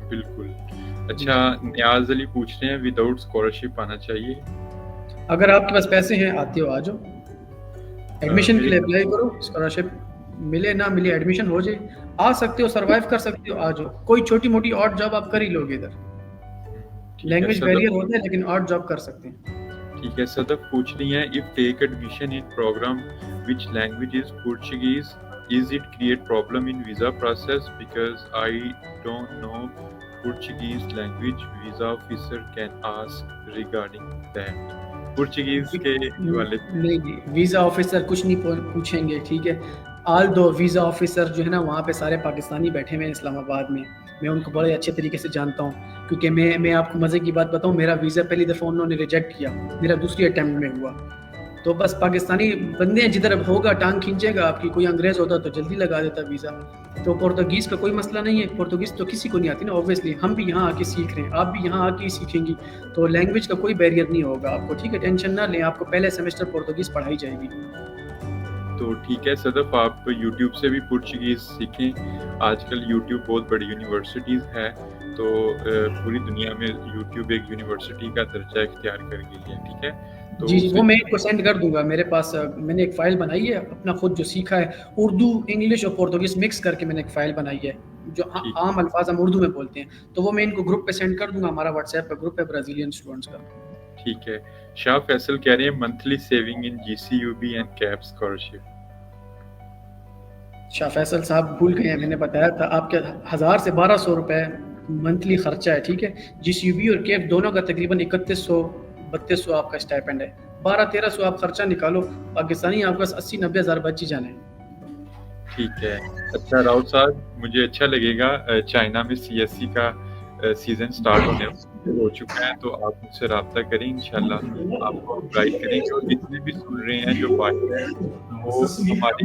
A: بالکل. اچھا نیاز علی پوچھ رہے ہیں وداؤٹ اسکالرشپ آنا چاہیے؟
B: اگر آپ کے پاس پیسے ہیں آتے ہو آ جاؤ، ایڈمیشن کے لیے اپلائی کرو. اسکالرشپ ملے نہ ملے ایڈمیشن ہو جائے، آ سکتے ہو، سروائیو کر سکتے ہو، آ جاؤ. کوئی چھوٹی موٹی آڈ جاب آپ کر ہی لوگے ادھر. لینگویج بیریئر ہوتا ہے لیکن آڈ جاب کر سکتے ہیں.
A: ٹھیک ہے. صدف پوچھ رہی ہیں if take admission in program which language is Portuguese, is it create problem in visa process because I don't know Portuguese language? Visa officer can ask regarding that. پورچیگیز کے حوالے
B: نہیں جی، ویزا آفیسر کچھ نہیں پوچھیں گے. ٹھیک ہے. آل دو ویزا آفیسر جو ہے نا وہاں پہ سارے پاکستانی بیٹھے ہوئے ہیں اسلام آباد میں. میں ان کو بڑے اچھے طریقے سے جانتا ہوں، کیونکہ میں آپ کو مزے کی بات بتاؤں، میرا ویزا پہلی دفعہ انہوں نے ریجیکٹ کیا، میرا دوسری اٹیمپٹ میں ہوا. تو بس پاکستانی بندے ہیں، جدھر ہوگا ٹانگ کھینچے گا آپ کی. کوئی انگریز ہوتا تو جلدی لگا دیتا ویزا. تو پرتگیز کا کوئی مسئلہ نہیں ہے. پرتگیز تو کسی کو نہیں آتی نا اوبویسلی. ہم بھی یہاں آ کے سیکھ رہے ہیں، آپ بھی یہاں آ کے سیکھیں گی، تو لینگویج کا کوئی بیریئر نہیں ہوگا آپ کو. ٹھیک ہے، ٹینشن نہ لیں، آپ کو پہلے سیمسٹر پرتگیز پڑھائی جائے گی.
A: تو ٹھیک ہے صدف، آپ یوٹیوب سے بھی پورچیگیز سیکھیں. آج کل یوٹیوب بہت بڑی یونیورسٹیز ہے، تو پوری دنیا میں یوٹیوب ایک یونیورسٹی کا درجہ اختیار کر گئی ہے. ٹھیک ہے.
B: جی وہ میں آپ کو سینڈ کر دوں گا. میرے پاس میں نے ایک فائل بنائی ہے اپنا خود جو سیکھا ہے، اردو انگلش اور پرتگیز مکس کر کے میں نے ایک فائل بنائی ہے جو عام الفاظ ہم اردو میں بولتے ہیں. تو وہ میں ان کو گروپ پہ سینڈ کر دوں گا. ہمارا واٹس ایپ پہ گروپ ہے برازیلین اسٹوڈنٹس کا.
A: ٹھیک ہے. شاہ فیصل کہہ رہے ہیں monthly saving in G C U B and cap scholarship.
B: Shah Faisal sahab بھول گئے ہیں، میں نے بتایا تھا آپ کے 1000 سے 1200 روپے منتھلی خرچہ ہے. ٹھیک ہے. جی سی یو بی اور کیپ دونوں کا تقریباً 3100-3200 آپ کا اسٹائپنڈ ہے. 1200-1300 آپ خرچہ نکالو. پاکستانی آپ کا 80-90 ہزار بچ ہی جانے.
A: ٹھیک ہے. اچھا راؤت صاحب، مجھے اچھا لگے گا، چائنا میں سی ایس سی کا سیزن سٹارٹ ہونے ہو چکا ہے، تو آپ مجھ سے رابطہ کریں. انشاءاللہ آپ کو اپلائی کریں گے. اور جتنے بھی سن رہے ہیں جو باہر ہیں وہ ہماری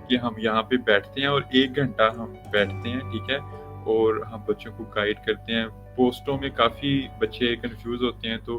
A: کہ ہم یہاں پہ بیٹھتے ہیں اور 1 گھنٹہ ہم بیٹھتے ہیں. ٹھیک ہے. اور ہم بچوں کو گائیڈ کرتے ہیں. پوسٹوں میں کافی بچے کنفیوز ہوتے ہیں، تو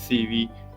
A: CV,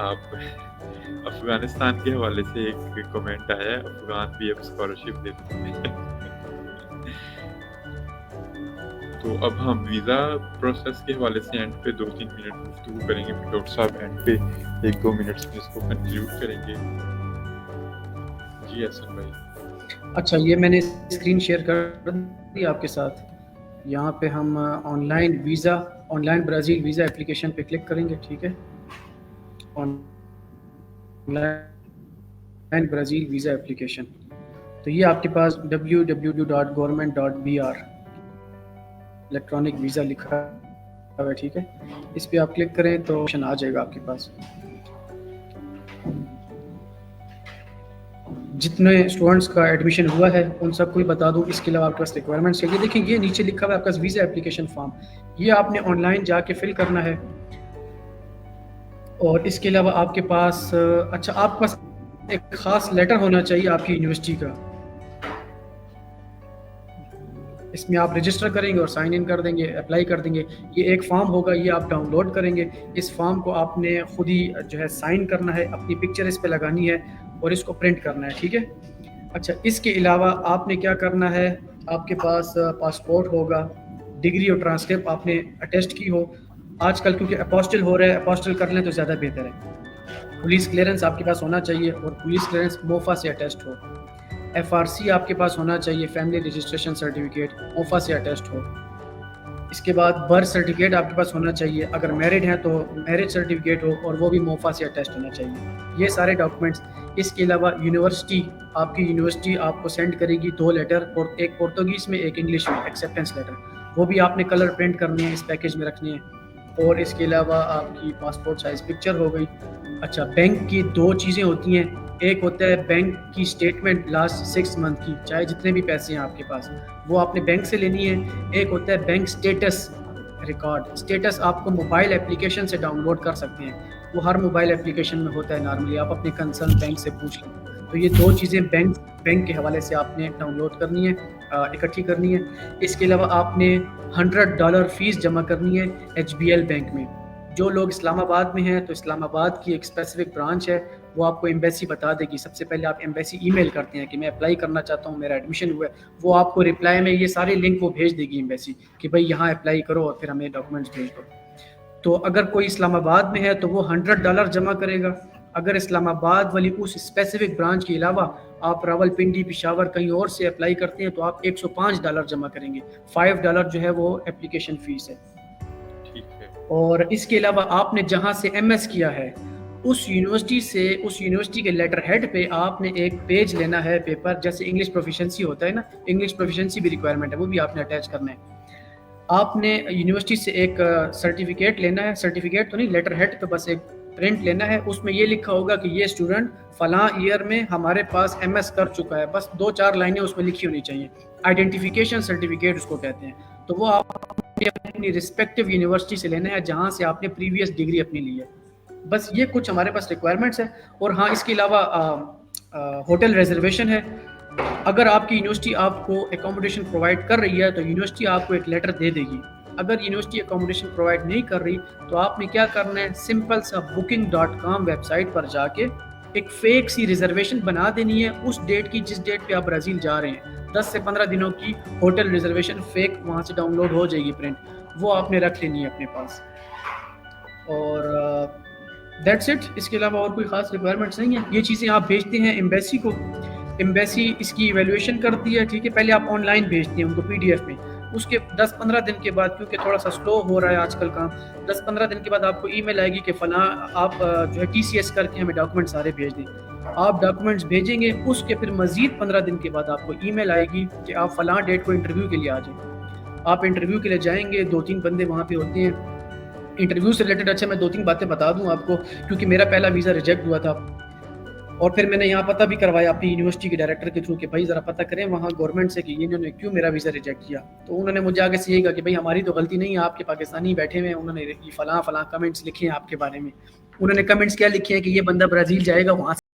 A: آپ افغانستان کے حوالے سے ایک کمنٹ آیا ہے، افغان بھی اب اسکالرشپ دیتے ہیں۔ تو اب ہم ویزا پروسیس کے حوالے سے اینڈ پہ 2-3 منٹ گفتگو کریں گے، پھر ڈاکٹر صاحب اینڈ پہ 1-2 منٹس میں اس کو کنکلیوڈ کریں گے۔ جی احسن بھائی۔
B: اچھا، یہ میں نے اسکرین شیئر کر دی آپ کے ساتھ۔ یہاں پہ ہم on line Brazil visa application پہ کلک کریں گے، ٹھیک ہے؟ On line Brazil visa application, تو یہ آپ کے پاس www.government.br الیکٹرانک ویزا لکھا ہوا ہے، ٹھیک ہے؟ اس پہ آپ کلک کریں تو آپشن آ جائے گا آپ کے پاس۔ جتنے اسٹوڈنٹس کا ایڈمیشن ہوا ہے ان سب کو ہی بتا دوں، اس کے علاوہ آپ کے پاس ریکوائرمنٹس ہے، یہ دیکھیں یہ نیچے لکھا ہوا ہے آپ کا ویزا اپلیکیشن فارم، یہ آپ نے آن لائن جا کے فل کرنا ہے۔ اور اس کے علاوہ آپ کے پاس اچھا آپ کے پاس ایک خاص لیٹر ہونا چاہیے آپ کی یونیورسٹی کا، اس میں آپ رجسٹر کریں گے اور سائن ان کر دیں گے، اپلائی کر دیں گے۔ یہ ایک فارم ہوگا، یہ آپ ڈاؤن لوڈ کریں گے، اس فارم کو آپ نے خود ہی جو ہے سائن کرنا ہے، اپنی پکچر اس پہ لگانی ہے اور اس کو پرنٹ کرنا ہے، ٹھیک ہے؟ اچھا، اس کے علاوہ آپ نے کیا کرنا ہے، آپ کے پاس پاسپورٹ ہوگا، ڈگری اور ٹرانسکرپٹ آپ نے اٹیسٹ کی ہو۔ آج کل کیونکہ اپوسٹل ہو رہا ہے، اپوسٹل کر لیں تو زیادہ بہتر ہے۔ پولیس کلیئرنس آپ کے پاس ہونا چاہیے اور پولیس کلیئرنس موفا سے اٹیسٹ ہو۔ ایف آر سی آپ کے پاس ہونا چاہیے، فیملی رجسٹریشن سرٹیفکیٹ موفا سے اٹیسٹ ہو۔ اس کے بعد برتھ سرٹیفکیٹ آپ کے پاس ہونا چاہیے، اگر میرڈ ہیں تو میرج سرٹیفکیٹ ہو اور وہ بھی موفا سے اٹیسٹ ہونا چاہیے، یہ سارے ڈاکومنٹس۔ اس کے علاوہ یونیورسٹی، آپ کی یونیورسٹی آپ کو سینڈ کرے گی 2 لیٹر، اور ایک پرتگیز میں ایک انگلش میں، ایکسیپٹنس لیٹر، وہ بھی آپ نے کلر پرنٹ کرنے ہیں، اس پیکیج میں رکھنے ہیں۔ اور اس کے علاوہ آپ کی پاسپورٹ سائز پکچر ہو گئی۔ اچھا، بینک کی 2 چیزیں ہوتی ہیں، ایک ہوتا ہے بینک کی اسٹیٹمنٹ لاسٹ 6 منتھ کی، چاہے جتنے بھی پیسے ہیں آپ کے پاس وہ آپ نے بینک سے لینی ہے۔ ایک ہوتا ہے بینک سٹیٹس ریکارڈ، سٹیٹس آپ کو موبائل اپلیکیشن سے ڈاؤن لوڈ کر سکتے ہیں، وہ ہر موبائل اپلیکیشن میں ہوتا ہے نارملی، آپ اپنے کنسرن بینک سے پوچھ لیں۔ تو یہ 2 چیزیں بینک کے حوالے سے آپ نے ڈاؤن لوڈ کرنی ہے، اکٹھی کرنی ہے۔ اس کے علاوہ آپ نے $100 فیس جمع کرنی ہے ایچ بی ایل بینک میں۔ جو لوگ اسلام آباد میں ہیں تو اسلام آباد کی ایک اسپیسیفک برانچ ہے، وہ آپ کو ایمبیسی بتا دے گی۔ سب سے پہلے آپ ایمبیسی ای میل کرتے ہیں کہ میں اپلائی کرنا چاہتا ہوں، میرا ایڈمیشن ہوا ہے، وہ آپ کو رپلائی میں یہ سارے لنک وہ بھیج دے گی ایمبیسی کہ بھائی یہاں اپلائی کرو اور پھر ہمیں ڈاکومنٹس بھیج دو۔ تو اگر کوئی اسلام آباد میں ہے تو وہ $100 جمع کرے گا۔ اگر اسلام آباد والی اس اسپیسیفک برانچ کے علاوہ آپ راول پنڈی، پشاور کہیں اور سے اپلائی کرتے ہیں تو آپ $105 جمع کریں گے۔ $5 جو ہے وہ اپلیکیشن فیس ہے۔
A: ٹھیک ہے۔
B: اور اس کے علاوہ آپ نے جہاں سے ایم ایس کیا ہے اس یونیورسٹی کے لیٹر ہیڈ پہ آپ نے ایک پیج لینا ہے پیپر، جیسے انگلش پروفیشنسی ہوتا ہے نا، انگلش پروفیشنسی بھی ریکوائرمنٹ ہے، وہ بھی آپ نے اٹیچ کرنا ہے۔ آپ نے یونیورسٹی سے ایک سرٹیفکیٹ لینا ہے، سرٹیفکیٹ تو نہیں، لیٹر ہیڈ پہ بس ایک پرنٹ لینا ہے، اس میں یہ لکھا ہوگا کہ یہ اسٹوڈنٹ فلاں ایئر میں ہمارے پاس ایم ایس کر چکا ہے، بس 2-4 لائنیں اس میں لکھی ہونی چاہیے۔ آئیڈینٹیفیکیشن سرٹیفکیٹ اس کو کہتے ہیں۔ تو وہ آپ اپنی رسپیکٹیو یونیورسٹی سے لینا ہے جہاں سے آپ نے پریویس ڈگری اپنی لی ہے۔ بس یہ کچھ ہمارے پاس ریکوائرمنٹس ہیں۔ اور ہاں، اس کے علاوہ ہوٹل ریزرویشن ہے۔ اگر آپ کی یونیورسٹی آپ کو اکوموڈیشن پرووائڈ کر رہی ہے تو یونیورسٹی آپ کو ایک لیٹر دے دے گی۔ اگر یونیورسٹی اکوموڈیشن پرووائڈ نہیں کر رہی تو آپ نے کیا کرنا ہے، سمپل سا booking.com ویب سائٹ پر جا کے ایک فیک سی ریزرویشن بنا دینی ہے اس ڈیٹ کی جس ڈیٹ پہ آپ برازیل جا رہے ہیں۔ 10 سے 15 دنوں کی ہوٹل ریزرویشن فیک وہاں سے ڈاؤن لوڈ ہو جائے گی پرنٹ، وہ آپ نے رکھ لینی ہے اپنے پاس۔ اور دیٹس اٹ، اس کے علاوہ اور کوئی خاص ریکوائرمنٹس نہیں ہیں۔ یہ چیزیں آپ بھیجتے ہیں ایمبیسی کو، ایمبیسی اس کی ایویلویشن کرتی ہے، ٹھیک ہے؟ پہلے آپ آن لائن بھیجتے ہیں ان کو PDF میں، اس کے 10-15 دن کے بعد، کیونکہ تھوڑا سا سلو ہو رہا ہے آج کل کام، 10-15 دن کے بعد آپ کو ای میل آئے گی کہ فلاں آپ جو ہے TCS کر کے ہمیں ڈاکومنٹ سارے بھیج دیں۔ آپ ڈاکومنٹس بھیجیں گے، اس کے پھر مزید 15 دن کے بعد آپ کو ای میل آئے گی کہ آپ فلاں ڈیٹ کو انٹرویو کے لیے آ جائیں۔ آپ انٹرویو کے لیے جائیں گے، 2-3 بندے وہاں پہ ہوتے ہیں انٹرویو سے ریلیٹڈ۔ اچھا، میں 2-3 باتیں بتا دوں آپ کو، کیونکہ میرا پہلا ویزا ریجیکٹ ہوا تھا اور پھر میں نے یہاں پتہ بھی کروایا اپنی یونیورسٹی کے ڈائریکٹر کے تھرو کہ بھائی ذرا پتہ کریں وہاں گورنمنٹ سے کہ انہوں نے کیوں میرا ویزا ریجیکٹ کیا۔ تو انہوں نے مجھے آگے سے یہی کہا کہ بھائی ہماری تو غلطی نہیں ہے، آپ کے پاکستانی بیٹھے ہوئے ہیں، انہوں نے یہ فلاں کمنٹس لکھے ہیں آپ کے بارے میں۔ انہوں نے کمنٹس کیا لکھے ہیں کہ یہ بندہ برازیل جائے گا، وہاں سے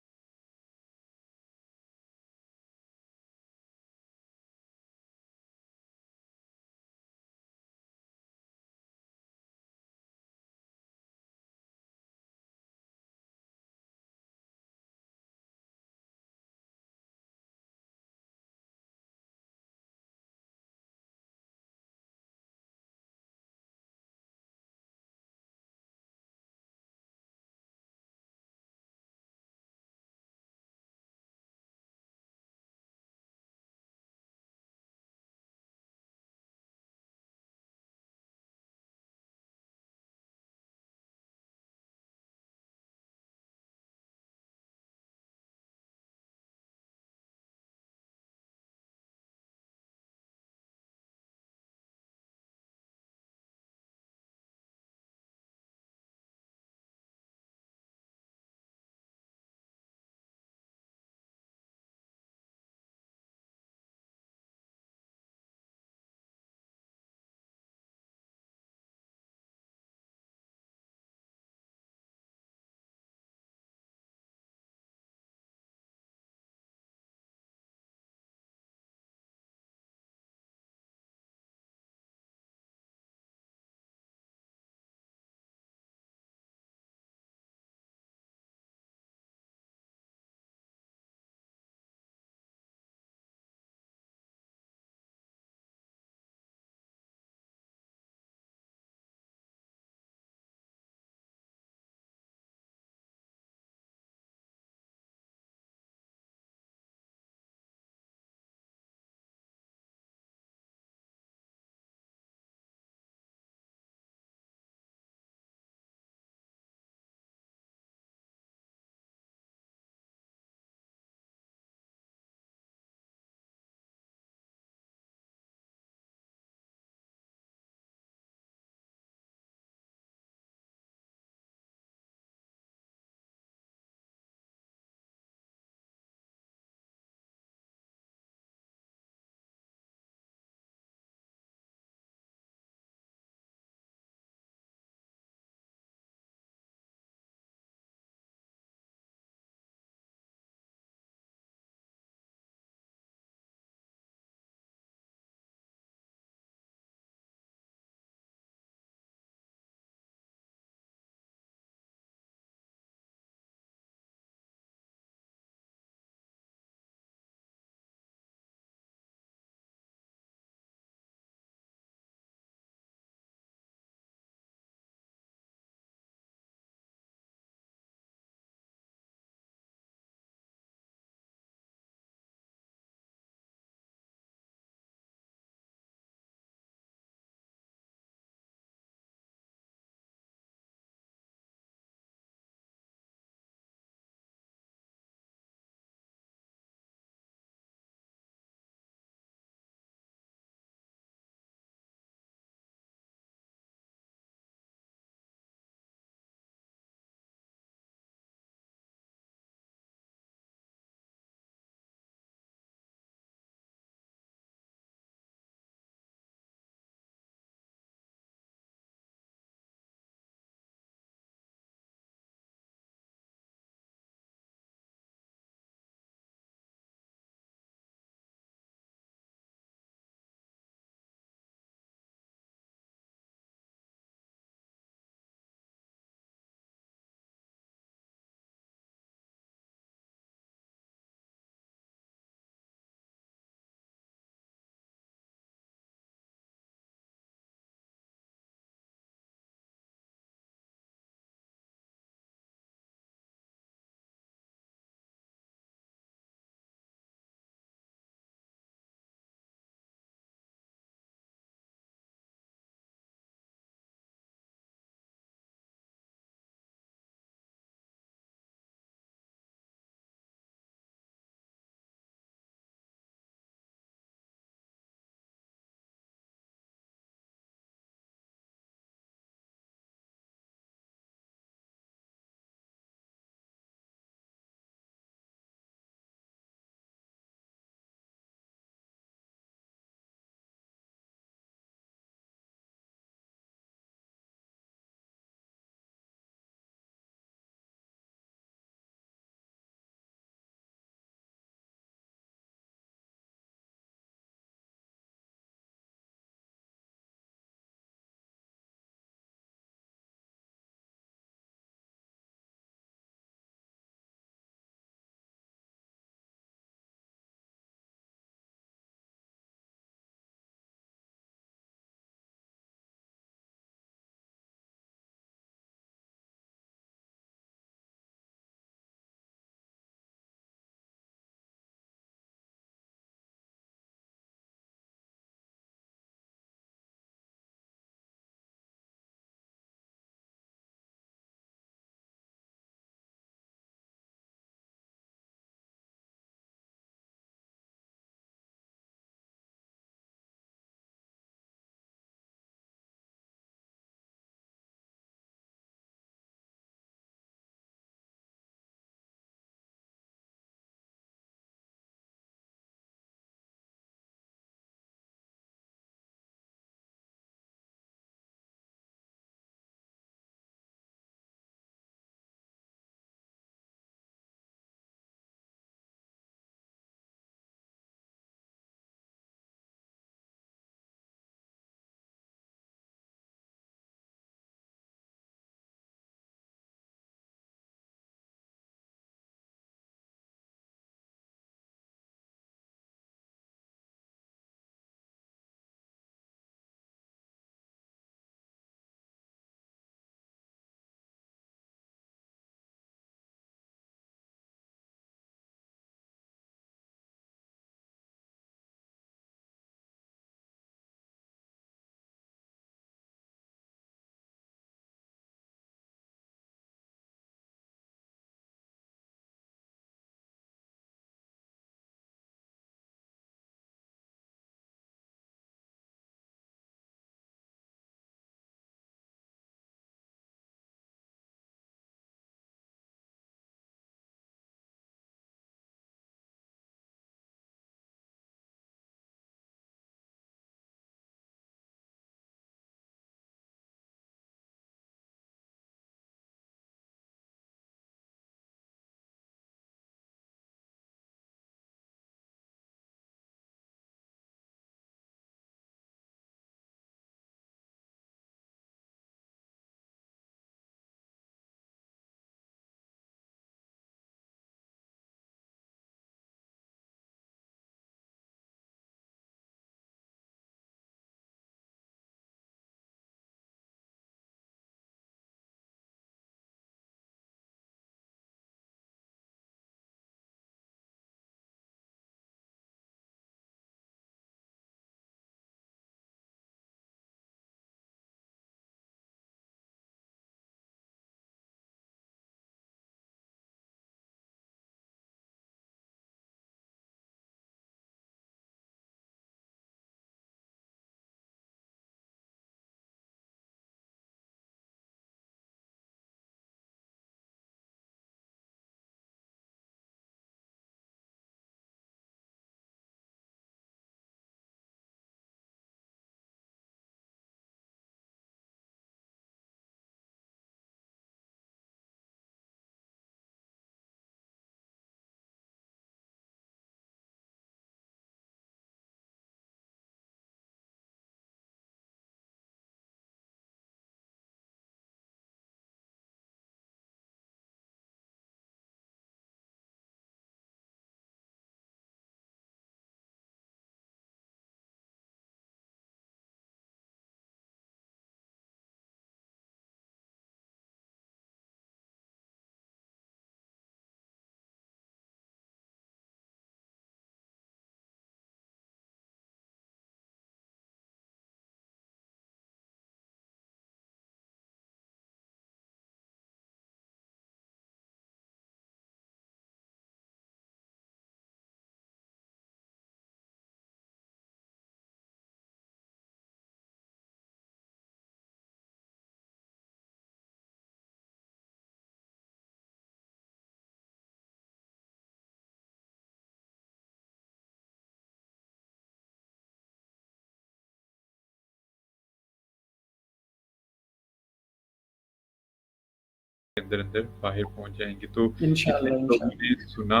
A: اندر اندر باہر پہنچ جائیں گے. تو جتنے
B: انشاءاللہ
A: لوگوں نے سنا,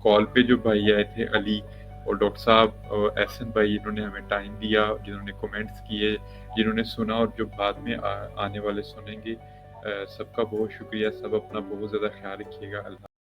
A: کال پہ جو بھائی آئے تھے علی اور ڈاکٹر صاحب اور احسن بھائی, انہوں نے ہمیں ٹائم دیا, جنہوں نے کومنٹس کیے, جنہوں نے سنا اور جو بعد میں آنے والے سنیں گے, سب کا بہت شکریہ. سب اپنا بہت زیادہ خیال رکھیے گا. اللہ